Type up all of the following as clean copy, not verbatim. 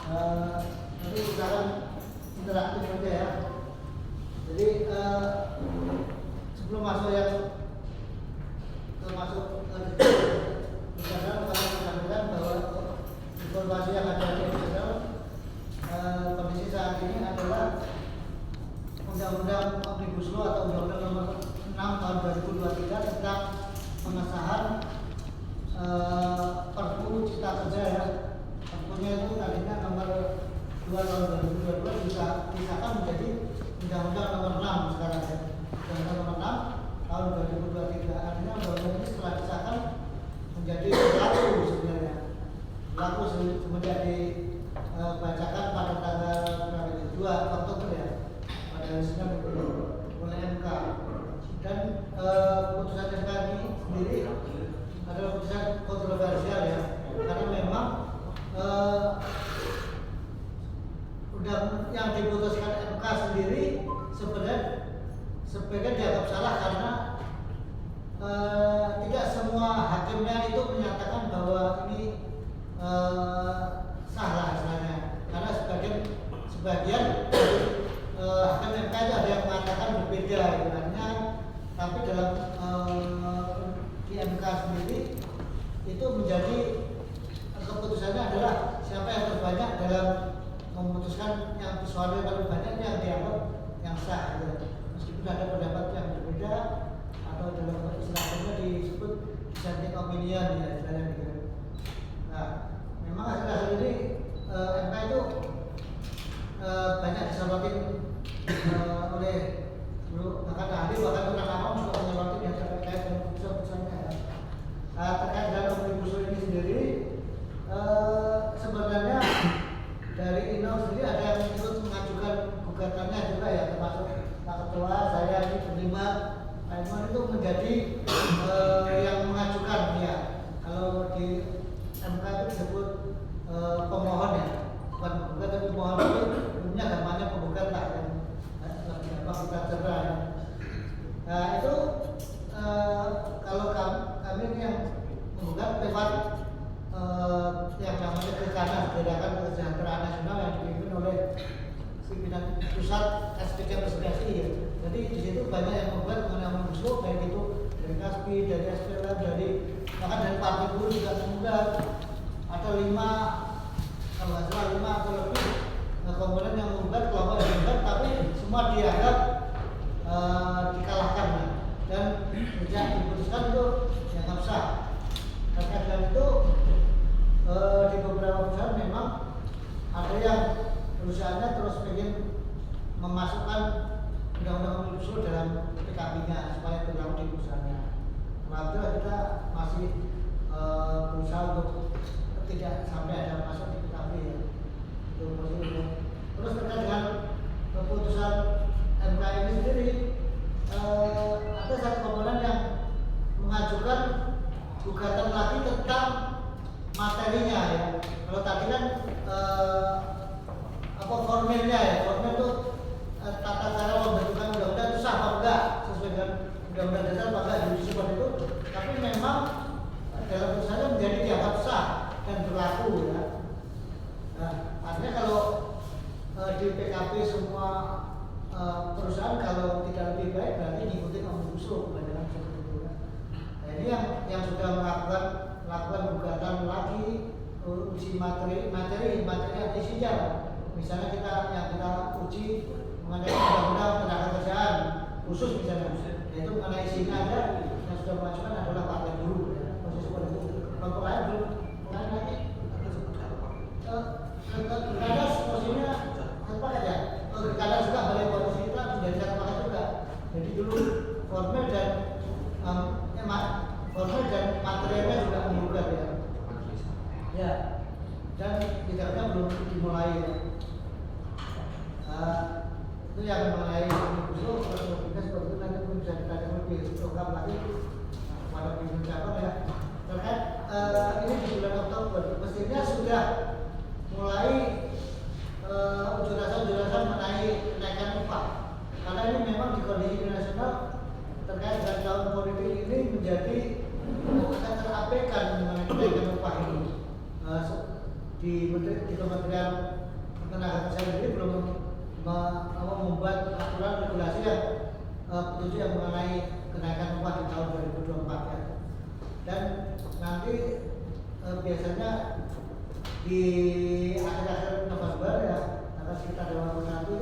Nanti usahakan interaktif aja ya. Jadi sebelum masuk yang termasuk misalnya kami menyampaikan bahwa informasi yang ada di Israel kondisi saat ini adalah Undang-Undang Omnibus Law atau Undang-Undang Nomor 6 Tahun 2023 tentang pengesahan Perpu Cipta Kerja ya. Perpunya itu tadinya nomor 2 tahun 2022 disahkan menjadi Undang-Undang Nomor 6 sekarang ya. Undang-Undang Nomor 6 tahun 2023 artinya undang-undang ini setelah disahkan menjadi berlaku sebenarnya. Berlaku semenjak dibacakan pada tanggal 2 Oktober ya. Pada sidang oleh MK. Dan putusan MK ini sendiri adalah putusan kontroversial ya, karena memang udah yang diputuskan MK sendiri sebenarnya dianggap salah karena tidak semua hakimnya itu menyatakan bahwa ini salah istilahnya, karena sebagian hakim MK itu ada yang mengatakan berbeda artinya, tapi dalam di MK sendiri itu menjadi keputusannya adalah siapa yang terbanyak dalam memutuskan yang suara yang paling banyak yang dianggap yang sah gitu. Meskipun ada pendapat yang berbeda atau dalam istilahnya disebut dissenting opinion ya istilahnya gitu. Nah, memang akhir-akhir ini MK itu banyak disorotin oleh bahkan ahli bahkan orang awam juga menyorotin yang terkait dengan putusan-putusannya ya. Terkait dengan Omnibus Law ini sendiri sebenarnya dari INO sendiri ada yang ikut mengajukan gugatannya juga ya, termasuk Pak Ketua, saya ini penerima Pak Iman itu menjadi yang mengajukan ya. Kalau di MK itu disebut pemohon ya, bukan penggugat tapi pemohon itu umumnya gambarnya penggugat lah yang lebih apa kita cerai. Nah itu kalau kami ini yang menggugat lewat yang namanya Gerakan Kesejahteraan Nasional yang dipimpin oleh pimpinan pusat SPK Presidensi ya. Jadi di situ banyak yang membuat mengenai Omnibus Law, baik itu dari KASPI, dari SPLA, dari bahkan dari partai buruh juga menggugat. Ada 5 kalau nggak salah 5 atau lebih komponen yang menggugat, kelompok yang menggugat, tapi semua dianggap dikalahkan dan sejak diputuskan itu dianggap sah. Terkait dengan itu di beberapa perusahaan memang ada yang perusahaannya terus ingin memasukkan undang-undang Omnibus Law dalam PKB-nya supaya berlaku di perusahaannya. Alhamdulillah kita masih berusaha untuk tidak sampai ada masuk di PKB ya. Terus terkait dengan keputusan MK ini sendiri ada satu komponen yang mengajukan gugatan lagi tentang materinya ya. Kalau tadi kan formilnya ya, formil itu tata cara pembentukan undang-undang itu sah apa enggak sesuai dengan undang-undang dasar apa enggak di seperti itu. Tapi memang dalam putusannya menjadi dianggap sah dan berlaku ya. Nah, artinya kalau di PKP semua perusahaan kalau tidak lebih baik berarti ngikutin Omnibus Law kebanyakan seperti itu ya. Nah, ini yang sudah melakukan gugatan lagi uji materi isinya. Misalnya kita uji mengenai undang-undang tenaga kerjaan khusus misalnya, yaitu mengenai isinya ada yang sudah mengajukan adalah partai buruh ya. Posisi seperti itu. Kelompok lain belum lagi. Ada posisinya sepakat ya. Kadang juga balik posisi kita menjadi sepakat juga. Jadi dulu formil dan materialnya juga menggugat ya. Ya. Dan tidaknya belum dimulai ya. Itu yang mengenai Omnibus Law, kalau kita seperti itu nanti pun bisa kita lebih lengkap lagi pada pimpinan cabang ya. Terkait ini di bulan Oktober, mestinya sudah mulai unjuk rasa mengenai kenaikan upah. Karena ini memang di kondisi internasional terkait dengan tahun politik ini menjadi akan terabaikan mengenai kenaikan upah ini di Kementerian tenaga kerja sendiri belum membuat aturan regulasi yang petunjuk yang mengenai kenaikan upah di tahun 2024 ya. Dan nanti biasanya di akhir-akhir November ya, tanggal sekitar 21 itu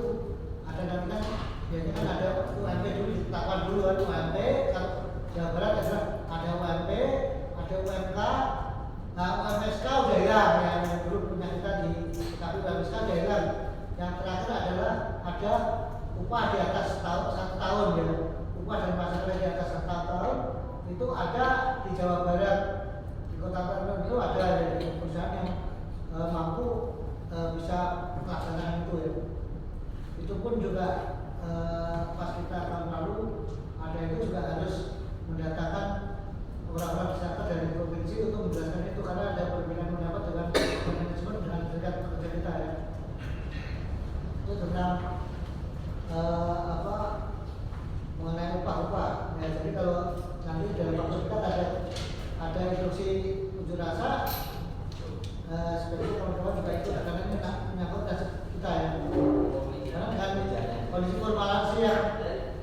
ada nanti kan biasanya kan ada UMP dulu ditetapkan dulu kan UMP. Kalau Jawa Barat ada UMP, ada UMK. Nah, UMSK udah hilang ya, yang dulu punya kita di KPU UMSK udah hilang. Yang terakhir adalah ada upah di atas satu tahun ya, upah dari masyarakat di atas 1 tahun itu ada di Jawa Barat, di Kota Tangerang itu ada dari perusahaan yang mampu bisa melaksanakan itu ya. Itu pun juga pas kita tahun lalu ada itu juga harus mendatangkan orang-orang masyarakat dari provinsi untuk menjelaskan itu karena ada perbedaan pendapat dengan manajemen dengan serikat pekerja kita ya. Itu tentang mengenai upah-upah ya. Jadi kalau nanti dalam waktu kita ada instruksi unjuk rasa sebaiknya kawan-kawan juga ikut karena ini menyangkut nasib kita ya. Karena dengan kondisi formulasi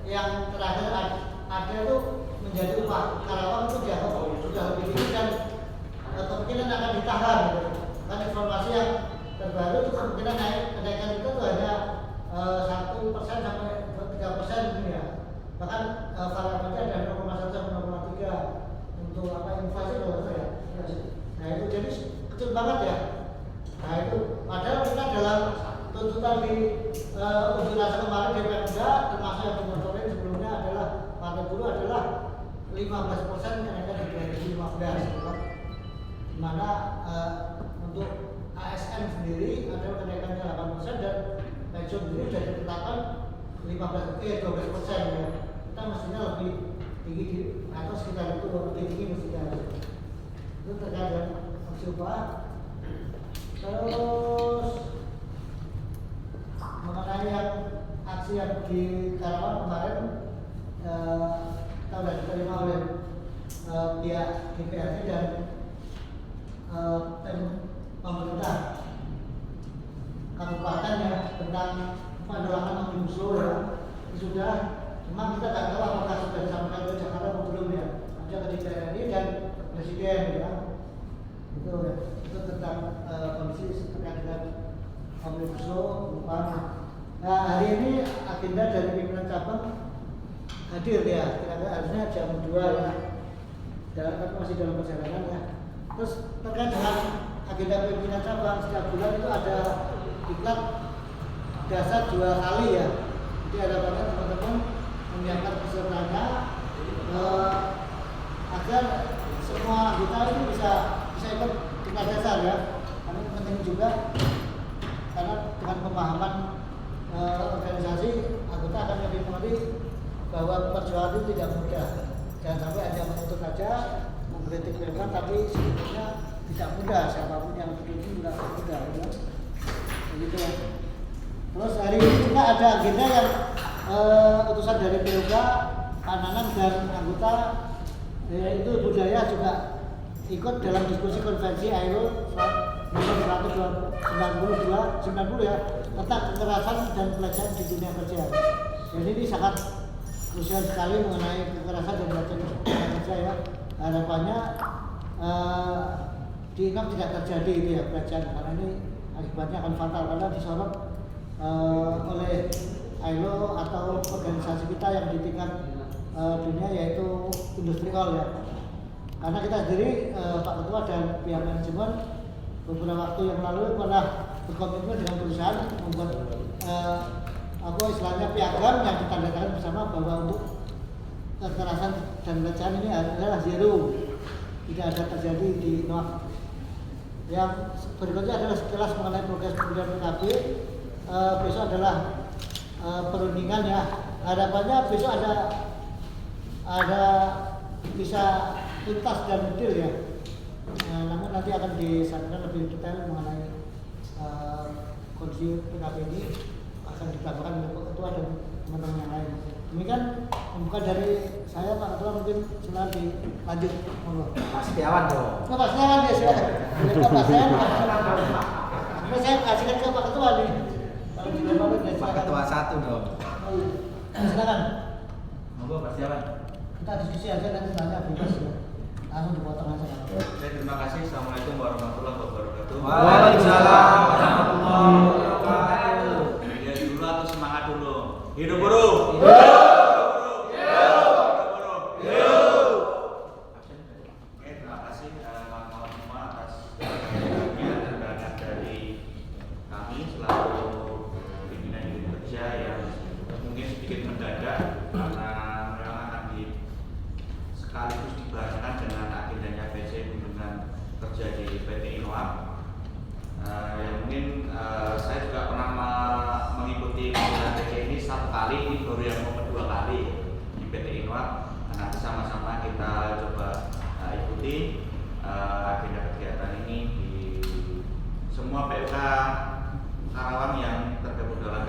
yang terakhir ada itu menjadi upah Karawang itu dianggap sudah lebih tinggi dan kemungkinan akan ditahan gitu. Kan informasi yang terbaru itu kemungkinan kenaikan itu tuh hanya 1% sampai 3% gitu ya. Bahkan variabelnya ada 0,1 sampai 0,3 untuk inflasi kalau ya. Nah itu jadi kecil banget ya. Nah itu padahal kita dalam tuntutan di unjuk rasa kemarin DPR termasuk yang dimonitoring sebelumnya adalah Partai Buruh adalah 15% kenaikan di 2015 kan? Di mana untuk ASN sendiri ada kenaikannya 8% dan pensiun sendiri sudah ditetapkan 12% ya. Kita mestinya lebih tinggi atau sekitar itu lebih tinggi mestinya. Itu terkait dengan aksi upah. Terus mengenai yang aksi yang di Karawang kemarin kita sudah diterima oleh pihak DPRD dan pemerintah kabupaten ya tentang penolakan omnibus law ya. Sudah, memang kita tak tahu apakah sudah disampaikan ke Jakarta atau belum ya. Ada ke DPRD dan Presiden ya. Itu tentang kondisi terkait dengan omnibus law upahnya. Nah hari ini agenda dari pimpinan cabang hadir ya, kira-kira harusnya jam 2 ya. Tapi masih dalam perjalanan ya. Terus terkait dengan agenda pimpinan cabang setiap bulan itu ada diklat dasar 2 kali ya. Jadi harapannya teman-teman menyiapkan pesertanya agar semua anggota itu bisa ikut diklat dasar ya. Karena ini penting juga karena dengan pemahaman organisasi anggota akan lebih mengerti bahwa perjuangan itu tidak mudah. Jangan sampai hanya menuntut saja, mengkritik mereka, tapi sebetulnya tidak mudah. Siapapun yang duduk itu tidak mudah, ya. Begitu ya. Terus hari ini juga ada agenda yang utusan dari POK, Pak Nanang dan anggota itu budaya juga ikut dalam diskusi konvensi ILO nomor 192 ya tentang kekerasan dan pelecehan di dunia kerja. Jadi ini sangat krusial sekali mengenai kekerasan dan pelecehan di dunia kerja ya. Harapannya di INAP tidak terjadi itu ya pelecehan karena ini akibatnya akan fatal karena disorot oleh ILO atau organisasi kita yang di tingkat dunia yaitu industrial ya. Karena kita sendiri Pak Ketua dan pihak manajemen beberapa waktu yang lalu pernah berkomitmen dengan perusahaan membuat istilahnya piagam yang ditandatangani bersama bahwa untuk kekerasan dan pelecehan ini adalah zero, tidak ada terjadi di NOAK. Yang berikutnya adalah sekilas mengenai progres pembelian PKB. Besok adalah perundingan ya. Harapannya besok ada bisa tuntas dan detail ya. Namun nanti akan disampaikan lebih detail mengenai kondisi PKB ini akan ditambahkan oleh Pak Ketua dan teman-teman yang lain. Demikian bukan dari saya Pak Ketua, mungkin silakan dilanjut. Pak Setiawan dong. Pak Setiawan ya silakan. Pak Setiawan. Nah, saya kasihkan ke Pak Ketua nih. Kalau sudah pamit, ya, Pak Ketua satu dong. Silakan. Monggo persiapan. Kita diskusi aja nanti tanya bebas ya. Langsung dipotong aja. Saya terima kasih. Assalamualaikum warahmatullahi wabarakatuh. Waalaikumsalam warahmatullahi wabarakatuh. Ya dulu atau semangat dulu. Hidup buruh. Oke, terima kasih kawan-kawan semua atas perhatiannya dan berangkat dari kami selaku pimpinan unit kerja yang mungkin sedikit mendadak karena memang akan sekaligus dibarengan dengan agendanya PC kunjungan kerja di PT Innoam. Yang mungkin saya juga pernah mengikuti kunjungan PC ini satu kali, ini baru yang kedua kali di PT Innoam. Nanti sama-sama kita coba ikuti agenda kegiatan ini di semua PUK Karawang yang tergabung dalam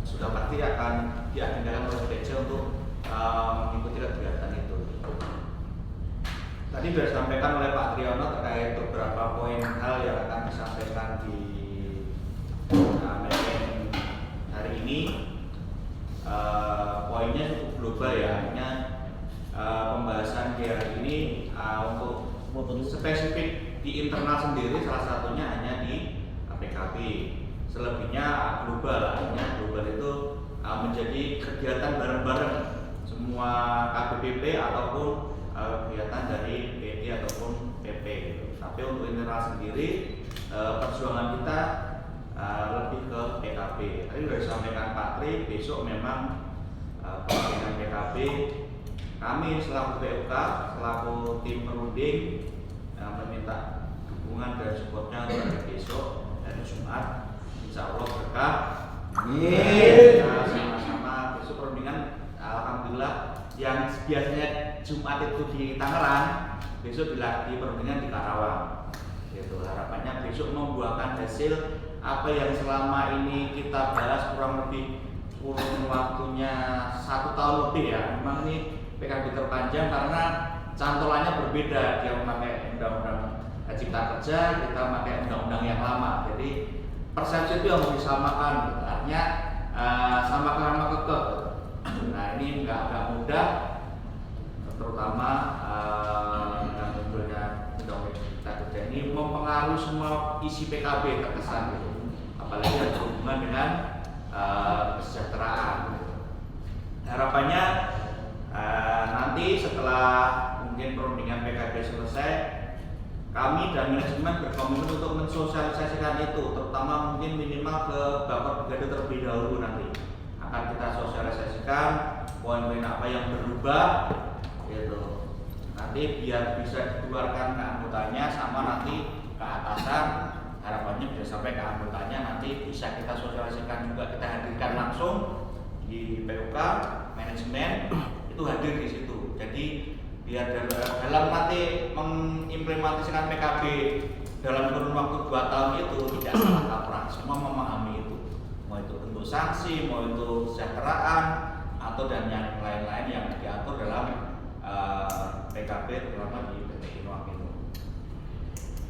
sudah pasti akan diagendakan oleh PC untuk mengikuti kegiatan itu. Tadi sudah disampaikan oleh Pak Triyono terkait beberapa poin hal yang akan disampaikan di meeting hari ini. Poinnya cukup global ya, artinya pembahasan di hari ini untuk spesifik di internal sendiri salah satunya hanya di PKB. Selebihnya global, artinya global itu menjadi kegiatan bareng-bareng semua KBPP ataupun kegiatan dari PT ataupun PP gitu. Tapi untuk internal sendiri perjuangan kita lebih ke PKB. Tadi sudah disampaikan Pak Tri, besok memang pimpinan PKB kami selaku PUK, selaku tim perunding meminta dukungan dan supportnya untuk hari besok dan Jumat. Insya Allah berkah. Amin. Kita sama-sama besok perundingan, alhamdulillah yang biasanya Jumat itu di Tangerang, besok di perundingan di Karawang. Gitu. Harapannya besok membuahkan hasil apa yang selama ini kita bahas kurang lebih kurun waktunya 1 tahun lebih ya. Memang ini PKB terpanjang karena cantolannya berbeda. Dia memakai undang-undang Cipta Kerja, kita memakai undang-undang yang lama. Jadi persepsi itu harus disamakan. Gitu. Artinya sama-sama kekeh. Nah ini nggak mudah, terutama dengan munculnya undang-undang Cipta Kerja ini mempengaruhi semua isi PKB terkesan gitu. Apalagi yang berhubungan dengan kesejahteraan. Gitu. Harapannya nanti setelah mungkin perundingan PKB selesai, kami dan manajemen berkomitmen untuk mensosialisasikan itu, terutama mungkin minimal ke Bapak Brigade terlebih dahulu nanti. Akan kita sosialisasikan poin-poin apa yang berubah, gitu. Nanti biar bisa dikeluarkan ke anggotanya sama nanti ke atasan. Harapannya bisa sampai ke anggotanya, nanti bisa kita sosialisasikan juga, kita hadirkan langsung di PUK manajemen itu hadir di situ. Jadi biar dalam nanti mengimplementasikan PKB dalam kurun waktu 2 tahun itu tidak salah kaprah, semua memahami itu. Mau itu bentuk sanksi, mau itu kesejahteraan atau dan yang lain-lain yang diatur dalam PKB terutama di PT Innoam itu.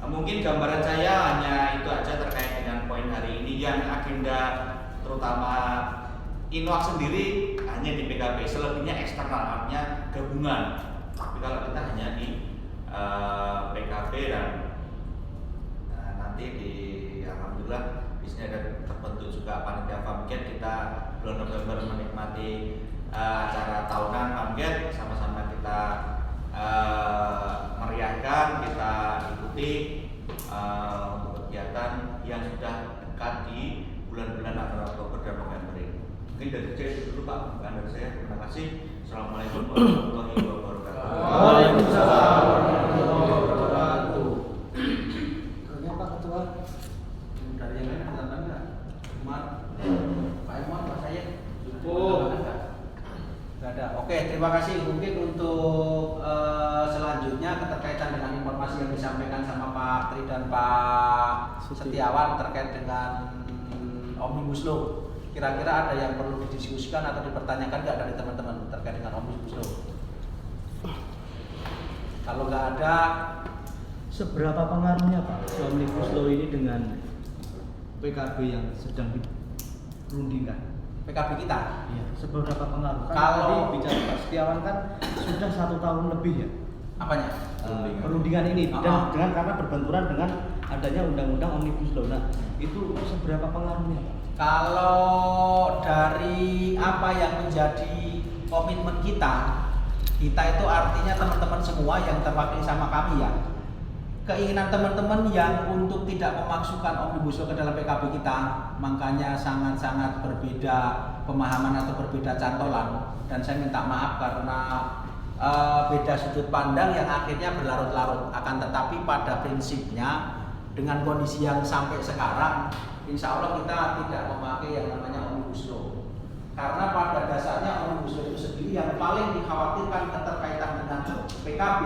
Mungkin gambaran saya hanya itu aja terkait dengan poin hari ini yang agenda terutama Innoam sendiri hanya di PKB, selebihnya eksternal artinya gabungan. Tapi kalau kita hanya di PKB dan nanti di alhamdulillah bisnya ada terbentuk juga panitia Famket. Kita bulan November menikmati acara tahunan Famket, sama-sama kita meriahkan, kita ikuti untuk kegiatan yang sudah dekat di bulan-bulan antara Oktober dan November ini. Mungkin dari saya itu dulu Pak, bukan dari saya. Terima kasih. Assalamualaikum warahmatullahi wabarakatuh. Waalaikumsalam warahmatullahi wabarakatuh. Tanya Pak Ketua. Dari yang lain ada nggak? Umar, Pak Imam, Pak Sayyid. Cukup. Nggak ada. Oke, terima kasih. Mungkin untuk selanjutnya keterkaitan dengan informasi yang disampaikan sama Pak Tri dan Pak Setiawan terkait dengan Omnibus Law. Kira-kira ada yang perlu didiskusikan atau dipertanyakan nggak dari teman-teman terkait dengan Omnibus Law? Kalau nggak ada, seberapa pengaruhnya Pak Omnibus Law ini dengan PKB yang sedang dirundingkan? PKB kita. Iya, seberapa pengaruh? Kan Kalau- tadi bicara Pak Setiawan kan sudah 1 tahun lebih ya Apanya? perundingan ini Ah. dan karena berbenturan dengan adanya undang-undang Omnibus Law. Nah, itu seberapa pengaruhnya Pak? Kalau dari apa yang menjadi komitmen kita itu artinya teman-teman semua yang terwakili sama kami ya. Keinginan teman-teman yang untuk tidak memasukkan Omnibus Law ke dalam PKB kita, makanya sangat-sangat berbeda pemahaman atau berbeda cantolan, dan saya minta maaf karena beda sudut pandang yang akhirnya berlarut-larut. Akan tetapi pada prinsipnya dengan kondisi yang sampai sekarang, insya Allah kita tidak memakai yang namanya Omnibus Law, karena pada dasarnya Omnibus Law itu sendiri yang paling dikhawatirkan keterkaitan dengan PKB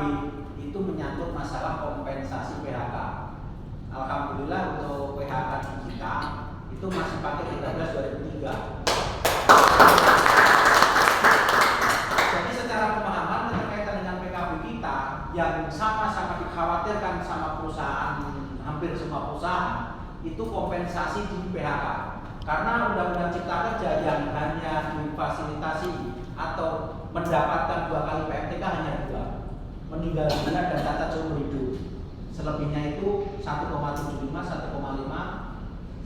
itu menyangkut masalah kompensasi PHK. Alhamdulillah untuk PHK di kita itu masih pakai 13/2003. Jadi secara pemahaman keterkaitan dengan PKB kita yang sama-sama dikhawatirkan sama perusahaan, hampir semua perusahaan, itu kompensasi di PHK. Karena Undang-Undang Cipta Kerja yang hanya difasilitasi atau mendapatkan 2 kali PMTK hanya 2, meninggal dunia dan cacat seumur hidup. Selebihnya itu 1,75, 1,5,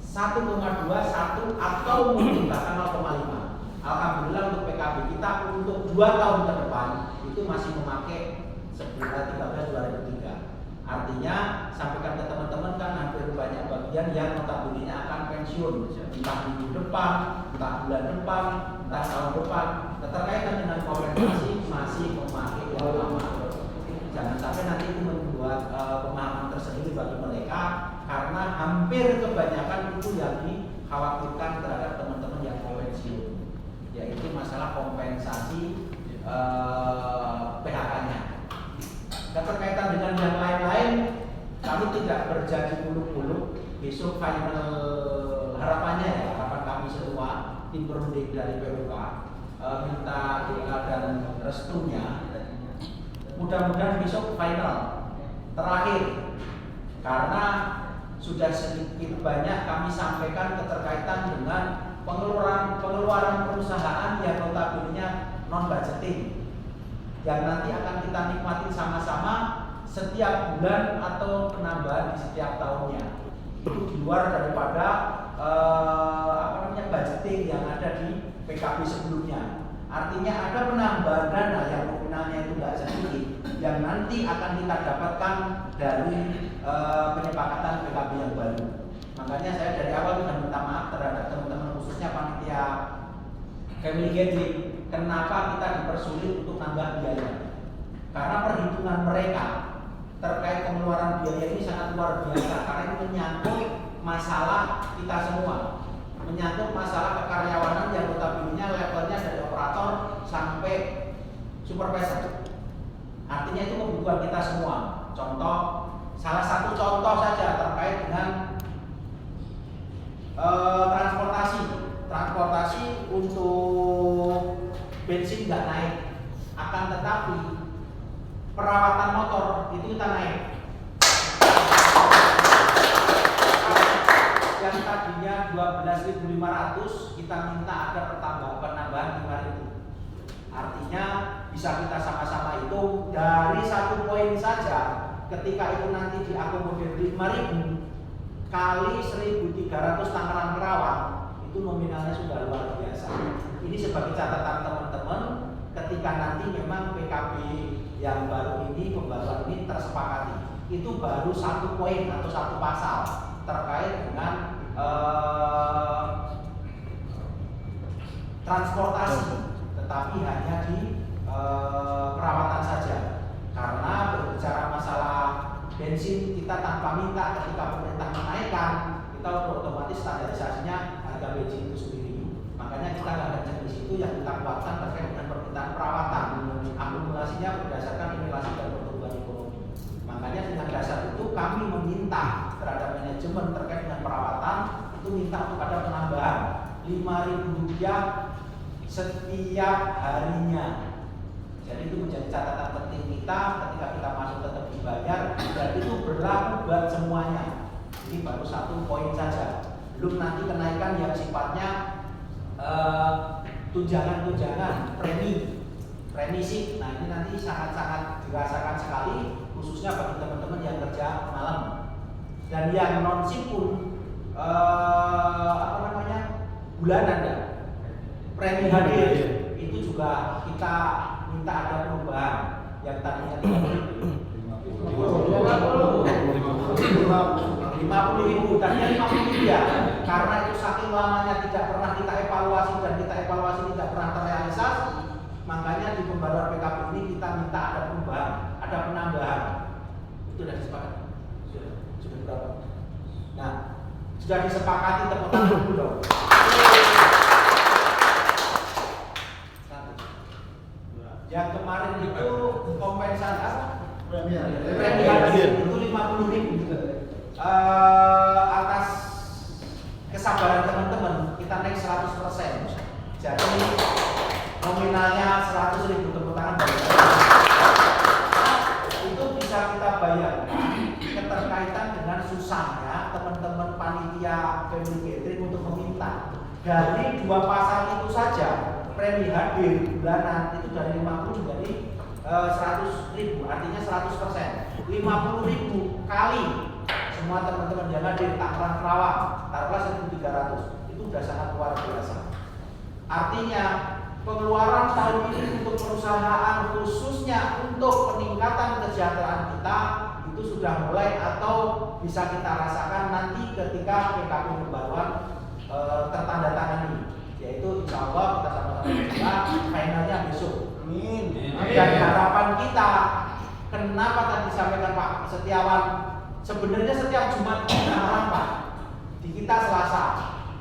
1,2, 1 atau mungkin bahkan 0,5. Alhamdulillah untuk PKB kita untuk 2 tahun ke depan itu masih memakai 13/2003. Artinya sampaikan ke teman-teman kan hampir banyak bagian yang notabene akan pensiun, entah minggu depan, entah bulan depan, entah tahun depan. Keterkaitan dengan kompensasi masih memakai yang lama. Jangan sampai nanti itu membuat pemahaman tersendiri bagi mereka, karena hampir kebanyakan itu yang dikhawatirkan terhadap teman-teman yang mau pensiun, yaitu masalah kompensasi PHK-nya. Keterkaitan dengan yang lain-lain, kami tidak berjanji muluk-muluk. Besok final harapannya ya, harapan kami semua tim berunding dari PUK minta doa dan restunya. Mudah-mudahan besok final terakhir, karena sudah sedikit banyak kami sampaikan keterkaitan dengan pengeluaran perusahaan yang notabene non budgeting, yang nanti akan kita nikmati sama-sama setiap bulan atau penambahan di setiap tahunnya. Itu di luar daripada budgeting yang ada di PKB sebelumnya. Artinya ada penambahan dana yang nominalnya itu tidak sedikit, yang nanti akan kita dapatkan dari penyepakatan PKB yang baru. Makanya saya dari awal sudah minta maaf terhadap teman-teman, khususnya panitia Family Gathering, kenapa kita dipersulit untuk nambah biaya. Karena perhitungan mereka terkait pengeluaran biaya ini sangat luar biasa, karena ini menyangkut masalah kita semua, menyangkut masalah kekaryawanan yang notabene levelnya dari operator sampai supervisor. Artinya itu kebutuhan kita semua. Contoh, salah satu contoh saja terkait dengan transportasi untuk bensin nggak naik, akan tetapi perawatan motor itu kita naik. Yang tadinya 12.500 kita minta agar penambahan 5.000. Artinya bisa kita sama-sama hitung dari 1 poin saja, ketika itu nanti diakomodir 5.000 kali 1.300 Tangerang Kerawang, itu nominalnya sudah luar biasa. Ini sebagai catatan teman-teman, ketika nanti memang PKB yang baru ini, pembaruan ini tersepakati, itu baru 1 poin atau 1 pasal terkait dengan transportasi, tetapi hanya di perawatan saja. Karena berbicara masalah bensin, kita tanpa minta ketika pemerintah menaikkan, kita otomatis standarisasinya harga bensin itu sendiri. Makanya kita nggak ada di situ, yang kita kuatkan terkait dengan permintaan perawatan. Akumulasinya berdasarkan inflasi dan pertumbuhan ekonomi. Makanya dengan dasar itu kami meminta terhadap manajemen terkait dengan perawatan itu minta untuk ada penambahan Rp5.000 setiap harinya. Jadi itu menjadi catatan penting kita ketika kita masuk tetap dibayar dan itu berlaku buat semuanya. Ini baru satu poin saja. Belum nanti kenaikan yang sifatnya tunjangan-tunjangan, premi shift. Nah ini nanti sangat-sangat dirasakan sekali, khususnya bagi teman-teman yang kerja malam. Dan yang non shift pun bulanan ya, premi hadir itu juga kita minta ada perubahan yang tadinya 50.000 tadinya 50.000 ya, karena itu saking lamanya tidak pernah kita evaluasi dan kita evaluasi tidak pernah terrealisasi, makanya di pembaruan PKB ini kita minta ada perubahan, ada penambahan. Itu sudah disepakati. Sudah berapa? Nah, sudah disepakati, tepuk tangan dulu dong. Yang kemarin itu kompensasi premi hadir itu 50.000. Atas kesabaran teman-teman kita naik 100%. Jadi nominalnya 100.000, tepuk tangan. Itu bisa kita bayangkan keterkaitan dengan susahnya teman-teman panitia family gathering untuk meminta. Dari 2 pasal itu saja premi hadir bulanan itu dari 50 menjadi 100.000, artinya 100%. 50.000 kali semua teman-teman yang hadir Tangerang Kerawang, taruhlah 1.300, itu sudah sangat luar biasa. Artinya pengeluaran tahun ini untuk perusahaan khususnya untuk peningkatan kesejahteraan kita itu sudah mulai atau bisa kita rasakan nanti ketika PKB pembaruan tertandatangani, yaitu insya Allah kita sama-sama juga finalnya besok. Amin. Dan harapan kita, kenapa tadi disampaikan Pak Setiawan, sebenarnya setiap Jumat kita merapat di kita Selasa,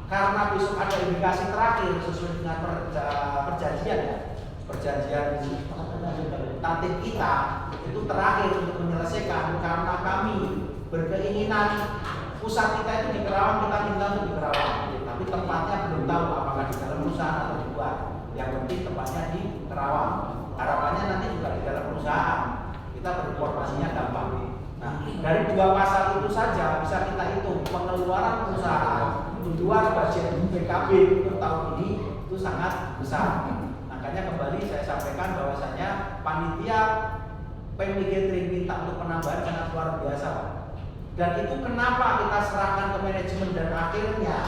karena besok ada indikasi terakhir sesuai dengan perjanjian ya, perjanjian tatip kita itu terakhir untuk menyelesaikan, karena kami berkeinginan pusat kita itu di Kerawang, kita minta untuk di Kerawang, tapi tempatnya belum tahu apakah di dalam perusahaan atau di luar. Yang penting tempatnya di Kerawang. Harapannya nanti juga di dalam perusahaan, kita berinformasinya gampang. Nah, dari 2 pasal itu saja bisa kita hitung pengeluaran perusahaan di luar budget PKB untuk tahun ini itu sangat besar. Makanya kembali saya sampaikan bahwasanya panitia family gathering minta untuk penambahan sangat luar biasa. Dan itu kenapa kita serahkan ke manajemen dan akhirnya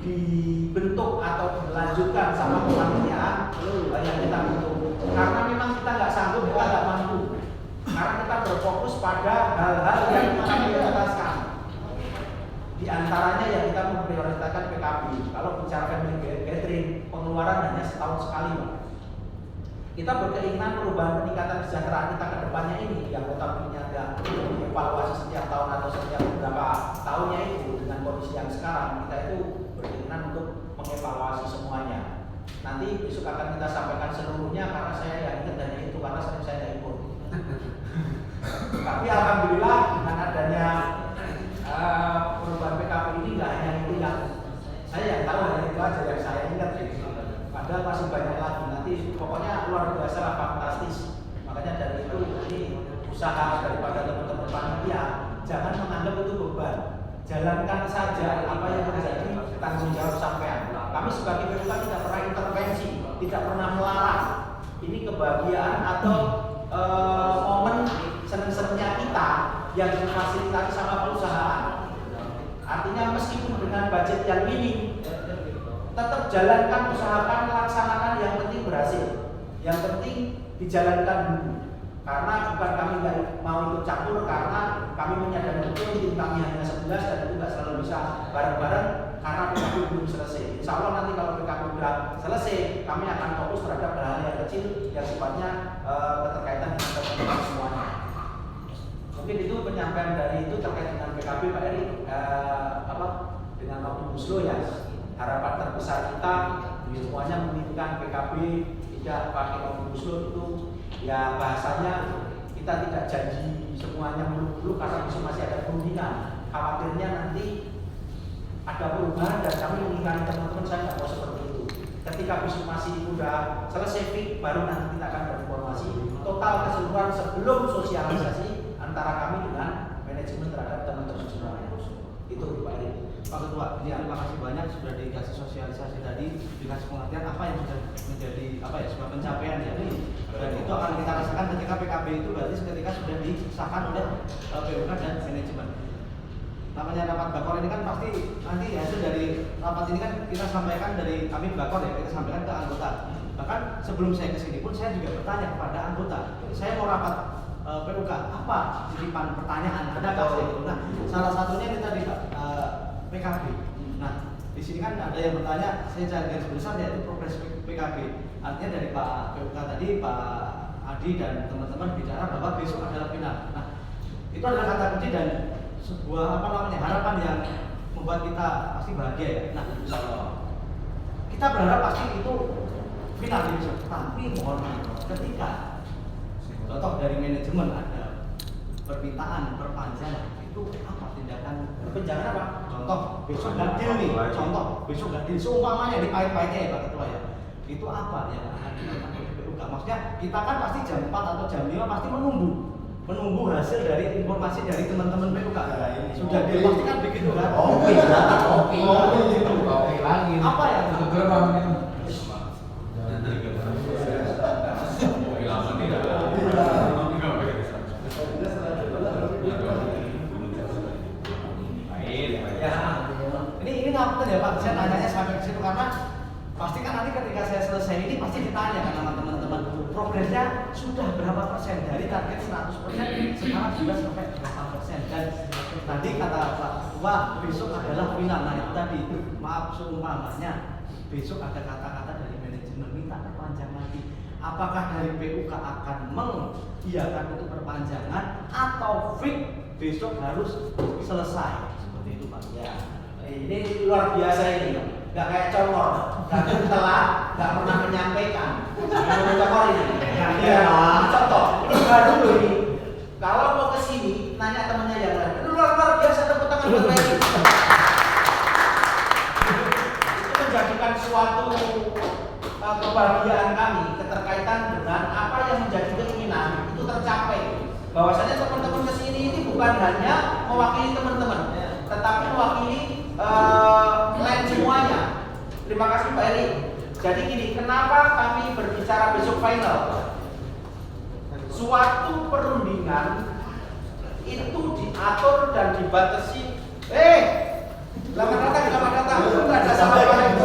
dibentuk atau dilanjutkan sama kepanitiaan yang kita bentuk. Karena memang kita nggak sanggup, kita nggak mampu. Karena kita berfokus pada hal-hal yang kita prioritaskan. Di antaranya yang kita memprioritaskan PKB. Kalau bicara family gathering, pengeluaran hanya setahun sekali, Pak. Kita berkeinginan perubahan peningkatan kesejahteraan kita ke depannya ini, yang notabene ada evaluasi setiap tahun atau setiap beberapa tahunnya itu dengan kondisi yang sekarang, kita itu berkeinginan untuk mengevaluasi semuanya. Nanti besok akan kita sampaikan seluruhnya karena saya yang ingat hanya itu karena sering saya tidak ikut. Tapi alhamdulillah dengan adanya perubahan PKB ini nggak hanya itu yang saya yang tahu, hanya itu aja yang saya ingat. Padahal masih banyak lagi. Nanti pokoknya luar biasa lah, fantastis. Makanya dari itu ini usaha daripada teman-teman panitia, jangan menganggap itu beban. Jalankan saja apa yang terjadi, tanggung jawab sampean. Kami sebagai PMK tidak pernah intervensi, tidak pernah melarang. Ini kebahagiaan atau momen seneng-senengnya kita yang difasilitasi sama perusahaan. Artinya meskipun dengan budget yang minim, tetap jalankan, usahakan, laksanakan, yang penting berhasil. Yang penting dijalankan dulu. Karena bukan kami nggak mau ikut campur, karena kami menyadari betul tim kami hanya 11 dan itu nggak selalu bisa bareng-bareng karena PKB belum selesai. Insya Allah nanti kalau PKB sudah selesai, kami akan fokus terhadap hal-hal yang kecil yang sifatnya keterkaitan dengan teman-teman semuanya. Mungkin itu penyampaian dari itu terkait dengan PKB, Pak Eri, dengan Omnibus Law ya. Harapan terbesar kita semuanya menginginkan PKB tidak pakai Omnibus Law itu ya, bahasanya kita tidak janji semuanya muluk-muluk karena besok masih ada perundingan. Khawatirnya nanti ada perubahan dan kami menginginkan teman-teman, saya tidak mau seperti itu. Ketika bisumasi udah selesai fix, baru nanti kita akan berinformasi total keseluruhan sebelum sosialisasi antara kami dengan manajemen terhadap teman-teman semuanya. Itu Pak Eri. Pak Ketua, terima kasih banyak sudah dikasih sosialisasi tadi, dikasih pengertian apa yang sudah menjadi sebuah pencapaian ya. Dan itu akan kita rasakan ketika PKB itu berarti ketika sudah disahkan oleh PUK dan manajemen. Namanya rapat bakor ini kan pasti nanti hasil dari rapat ini kan kita sampaikan dari kami bakor ya, kita sampaikan ke anggota. Bahkan sebelum saya kesini pun saya juga bertanya kepada anggota, saya mau rapat PUK apa titipan pertanyaan ada nggak saya gitu. Nah salah satunya ini tadi Pak PKB. Nah di sini kan ada yang bertanya, saya cari garis besar yaitu progres PKB. Artinya dari Pak PUK tadi Pak Adi dan teman-teman bicara bahwa besok adalah final. Nah itu adalah kata kunci dan sebuah harapan yang membuat kita pasti bahagia ya. Nah, kita berharap pasti itu final besok. Tapi mohon maaf, ketika contoh dari manajemen ada permintaan perpanjangan, itu apa tindakan Perpanjangan apa? Contoh besok nggak deal nih. Contoh besok nggak deal. Seumpamanya di pahit-pahitnya ya Pak Ketua ya. Itu apa yang akan dilakukan oleh PUK? Maksudnya kita kan pasti jam 4 atau jam 5 pasti menunggu hasil dari informasi dari teman-teman PUK. Sudah dipastikan begitu kan? Oke lagi. Apa ya? Ini ngapain ya Pak? Saya nanya sampai ke situ karena pasti kan nanti ketika saya selesai ini pasti ditanya kan sama teman-teman progresnya sudah berapa persen dari target 100% sekarang sudah sampai berapa persen dan tadi kata Pak Ketua besok adalah final. Nah itu tadi maaf seumpamanya besok ada kata-kata dari manajemen minta perpanjangan lagi, apakah dari PUK akan mengiyakan untuk perpanjangan atau fix besok harus selesai seperti itu Pak? Ya, ini luar biasa ini. Gak kayak congor, gak telat, gak pernah menyampaikan. Congor ini. Ya, contoh, ini baru loh ini. Kalau mau ke sini, nanya temannya yang lain. Itu luar biasa, tepuk tangan buat Mary. Itu menjadikan suatu kebahagiaan kami keterkaitan dengan apa yang menjadi keinginan itu tercapai. Bahwasanya teman-teman ke sini ini bukan hanya mewakili teman-teman, tetapi mewakili lain semuanya. Terima kasih Pak Eri. Jadi gini, kenapa kami berbicara besok final? Suatu perundingan itu diatur dan dibatasi. Selamat datang. Enggak ada sama Pak Eri.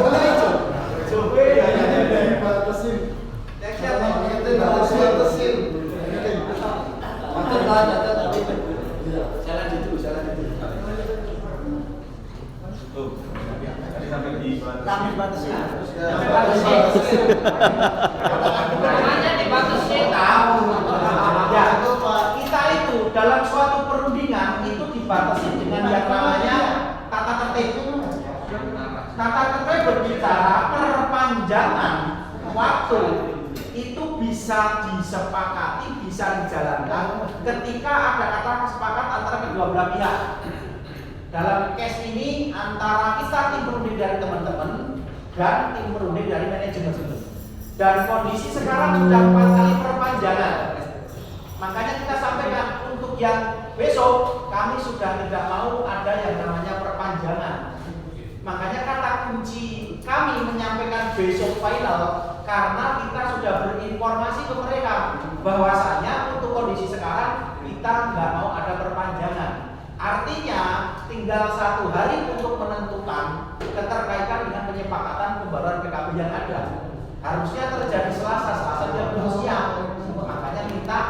Kami batasi. Namanya dibatasi tahu. Ya, kita itu dalam suatu perundingan itu dibatasi dengan yang namanya tata tertib. Tata tertib berbicara perpanjangan waktu itu bisa disepakati, bisa dijalankan ketika ada kata kesepakatan antara kedua belah pihak. Dalam case ini antara kita tim perunding dari teman-teman dan tim perunding dari manajemen. Dan kondisi sekarang sudah 4 kali perpanjangan. Makanya kita sampaikan untuk yang besok kami sudah tidak mau ada yang namanya perpanjangan. Makanya kata kunci kami menyampaikan besok final karena kita sudah berinformasi ke mereka bahwasanya untuk kondisi sekarang kita nggak mau ada perpanjangan. Artinya tinggal 1 hari untuk menentukan keterkaitan dengan penyepakatan pembaruan PKB yang ada. Harusnya terjadi Selasa dia belum siap. Makanya minta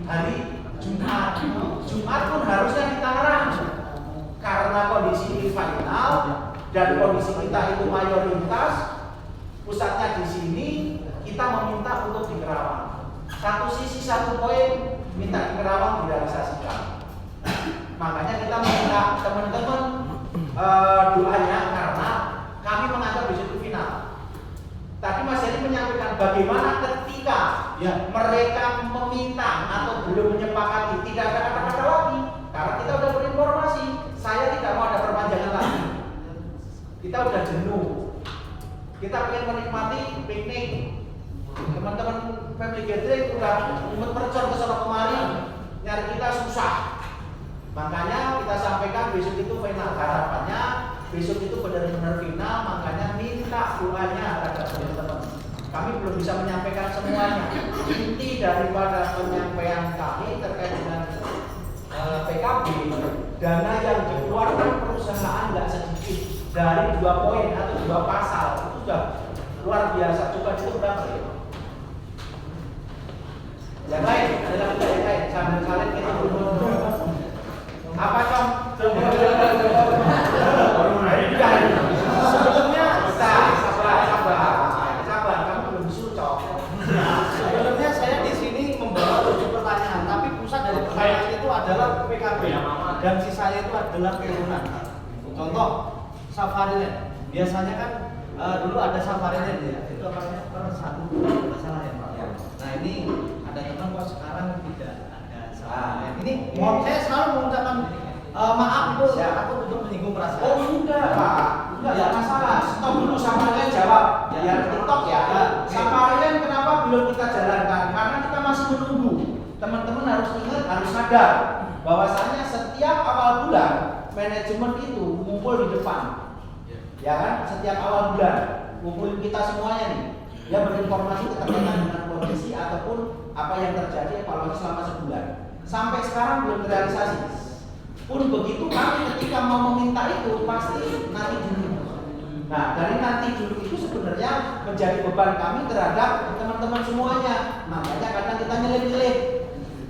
hari Jumat. Jumat pun harusnya ditarang. Karena kondisi ini final dan kondisi kita itu mayoritas pusatnya di sini, kita meminta untuk di Kerawang. Satu sisi 1 poin minta di Kerawang direalisasikan. Makanya kita meminta teman-teman doanya karena kami menganggap besok itu final. Tadi Mas Heri menyampaikan bagaimana ketika mereka meminta atau belum menyepakati tidak ada kata-kata lagi karena kita sudah berinformasi saya tidak mau ada perpanjangan lagi. Kita sudah jenuh. Kita pengen menikmati piknik. Teman-teman family gathering udah ngumpet percon ke sana kemari, nyari kita susah. Makanya kita sampaikan besok itu final. Harapannya besok itu benar-benar final, makanya minta doanya terhadap teman-teman. Kami belum bisa menyampaikan semuanya. Inti daripada penyampaian kami terkait dengan PKB, dana yang dikeluarkan perusahaan nggak sedikit dari 2 poin atau 2 pasal itu sudah luar biasa. Coba itu berapa ya? Yang lain adalah yang lain. Sambil kalian kita dulu. Apa com? Sebelumnya sabar. Kamu belum disuruh com. Sebenarnya saya di sini membawa 7 pertanyaan, tapi pusat dari pertanyaan itu adalah PKB dan sisanya itu adalah keturunan. Contoh Safariland, biasanya kan dulu ada Safariland ya, itu apa namanya per 1 masalah ya Pak. Nah ini ada teman kok sekarang tidak ada Safariland. Ini saya selalu mengucapkan maaf itu aku untuk menyinggung perasaan. Oh enggak Pak, enggak masalah. Stop dulu Safariland jawab. Ya TikTok ya. Safariland kenapa belum kita jalankan? Karena kita masih menunggu. Teman-teman harus ingat, harus sadar bahwasanya setiap awal bulan manajemen itu ngumpul di depan. Ya kan? Setiap awal bulan ngumpulin kita semuanya nih. Ya berinformasi terkait dengan kondisi ataupun apa yang terjadi evaluasi selama sebulan. Sampai sekarang belum terrealisasi. Pun begitu kami ketika mau meminta itu pasti nanti dulu. Nah dari nanti dulu itu sebenarnya menjadi beban kami terhadap teman-teman semuanya. Makanya kadang kita nyelip-nyelip.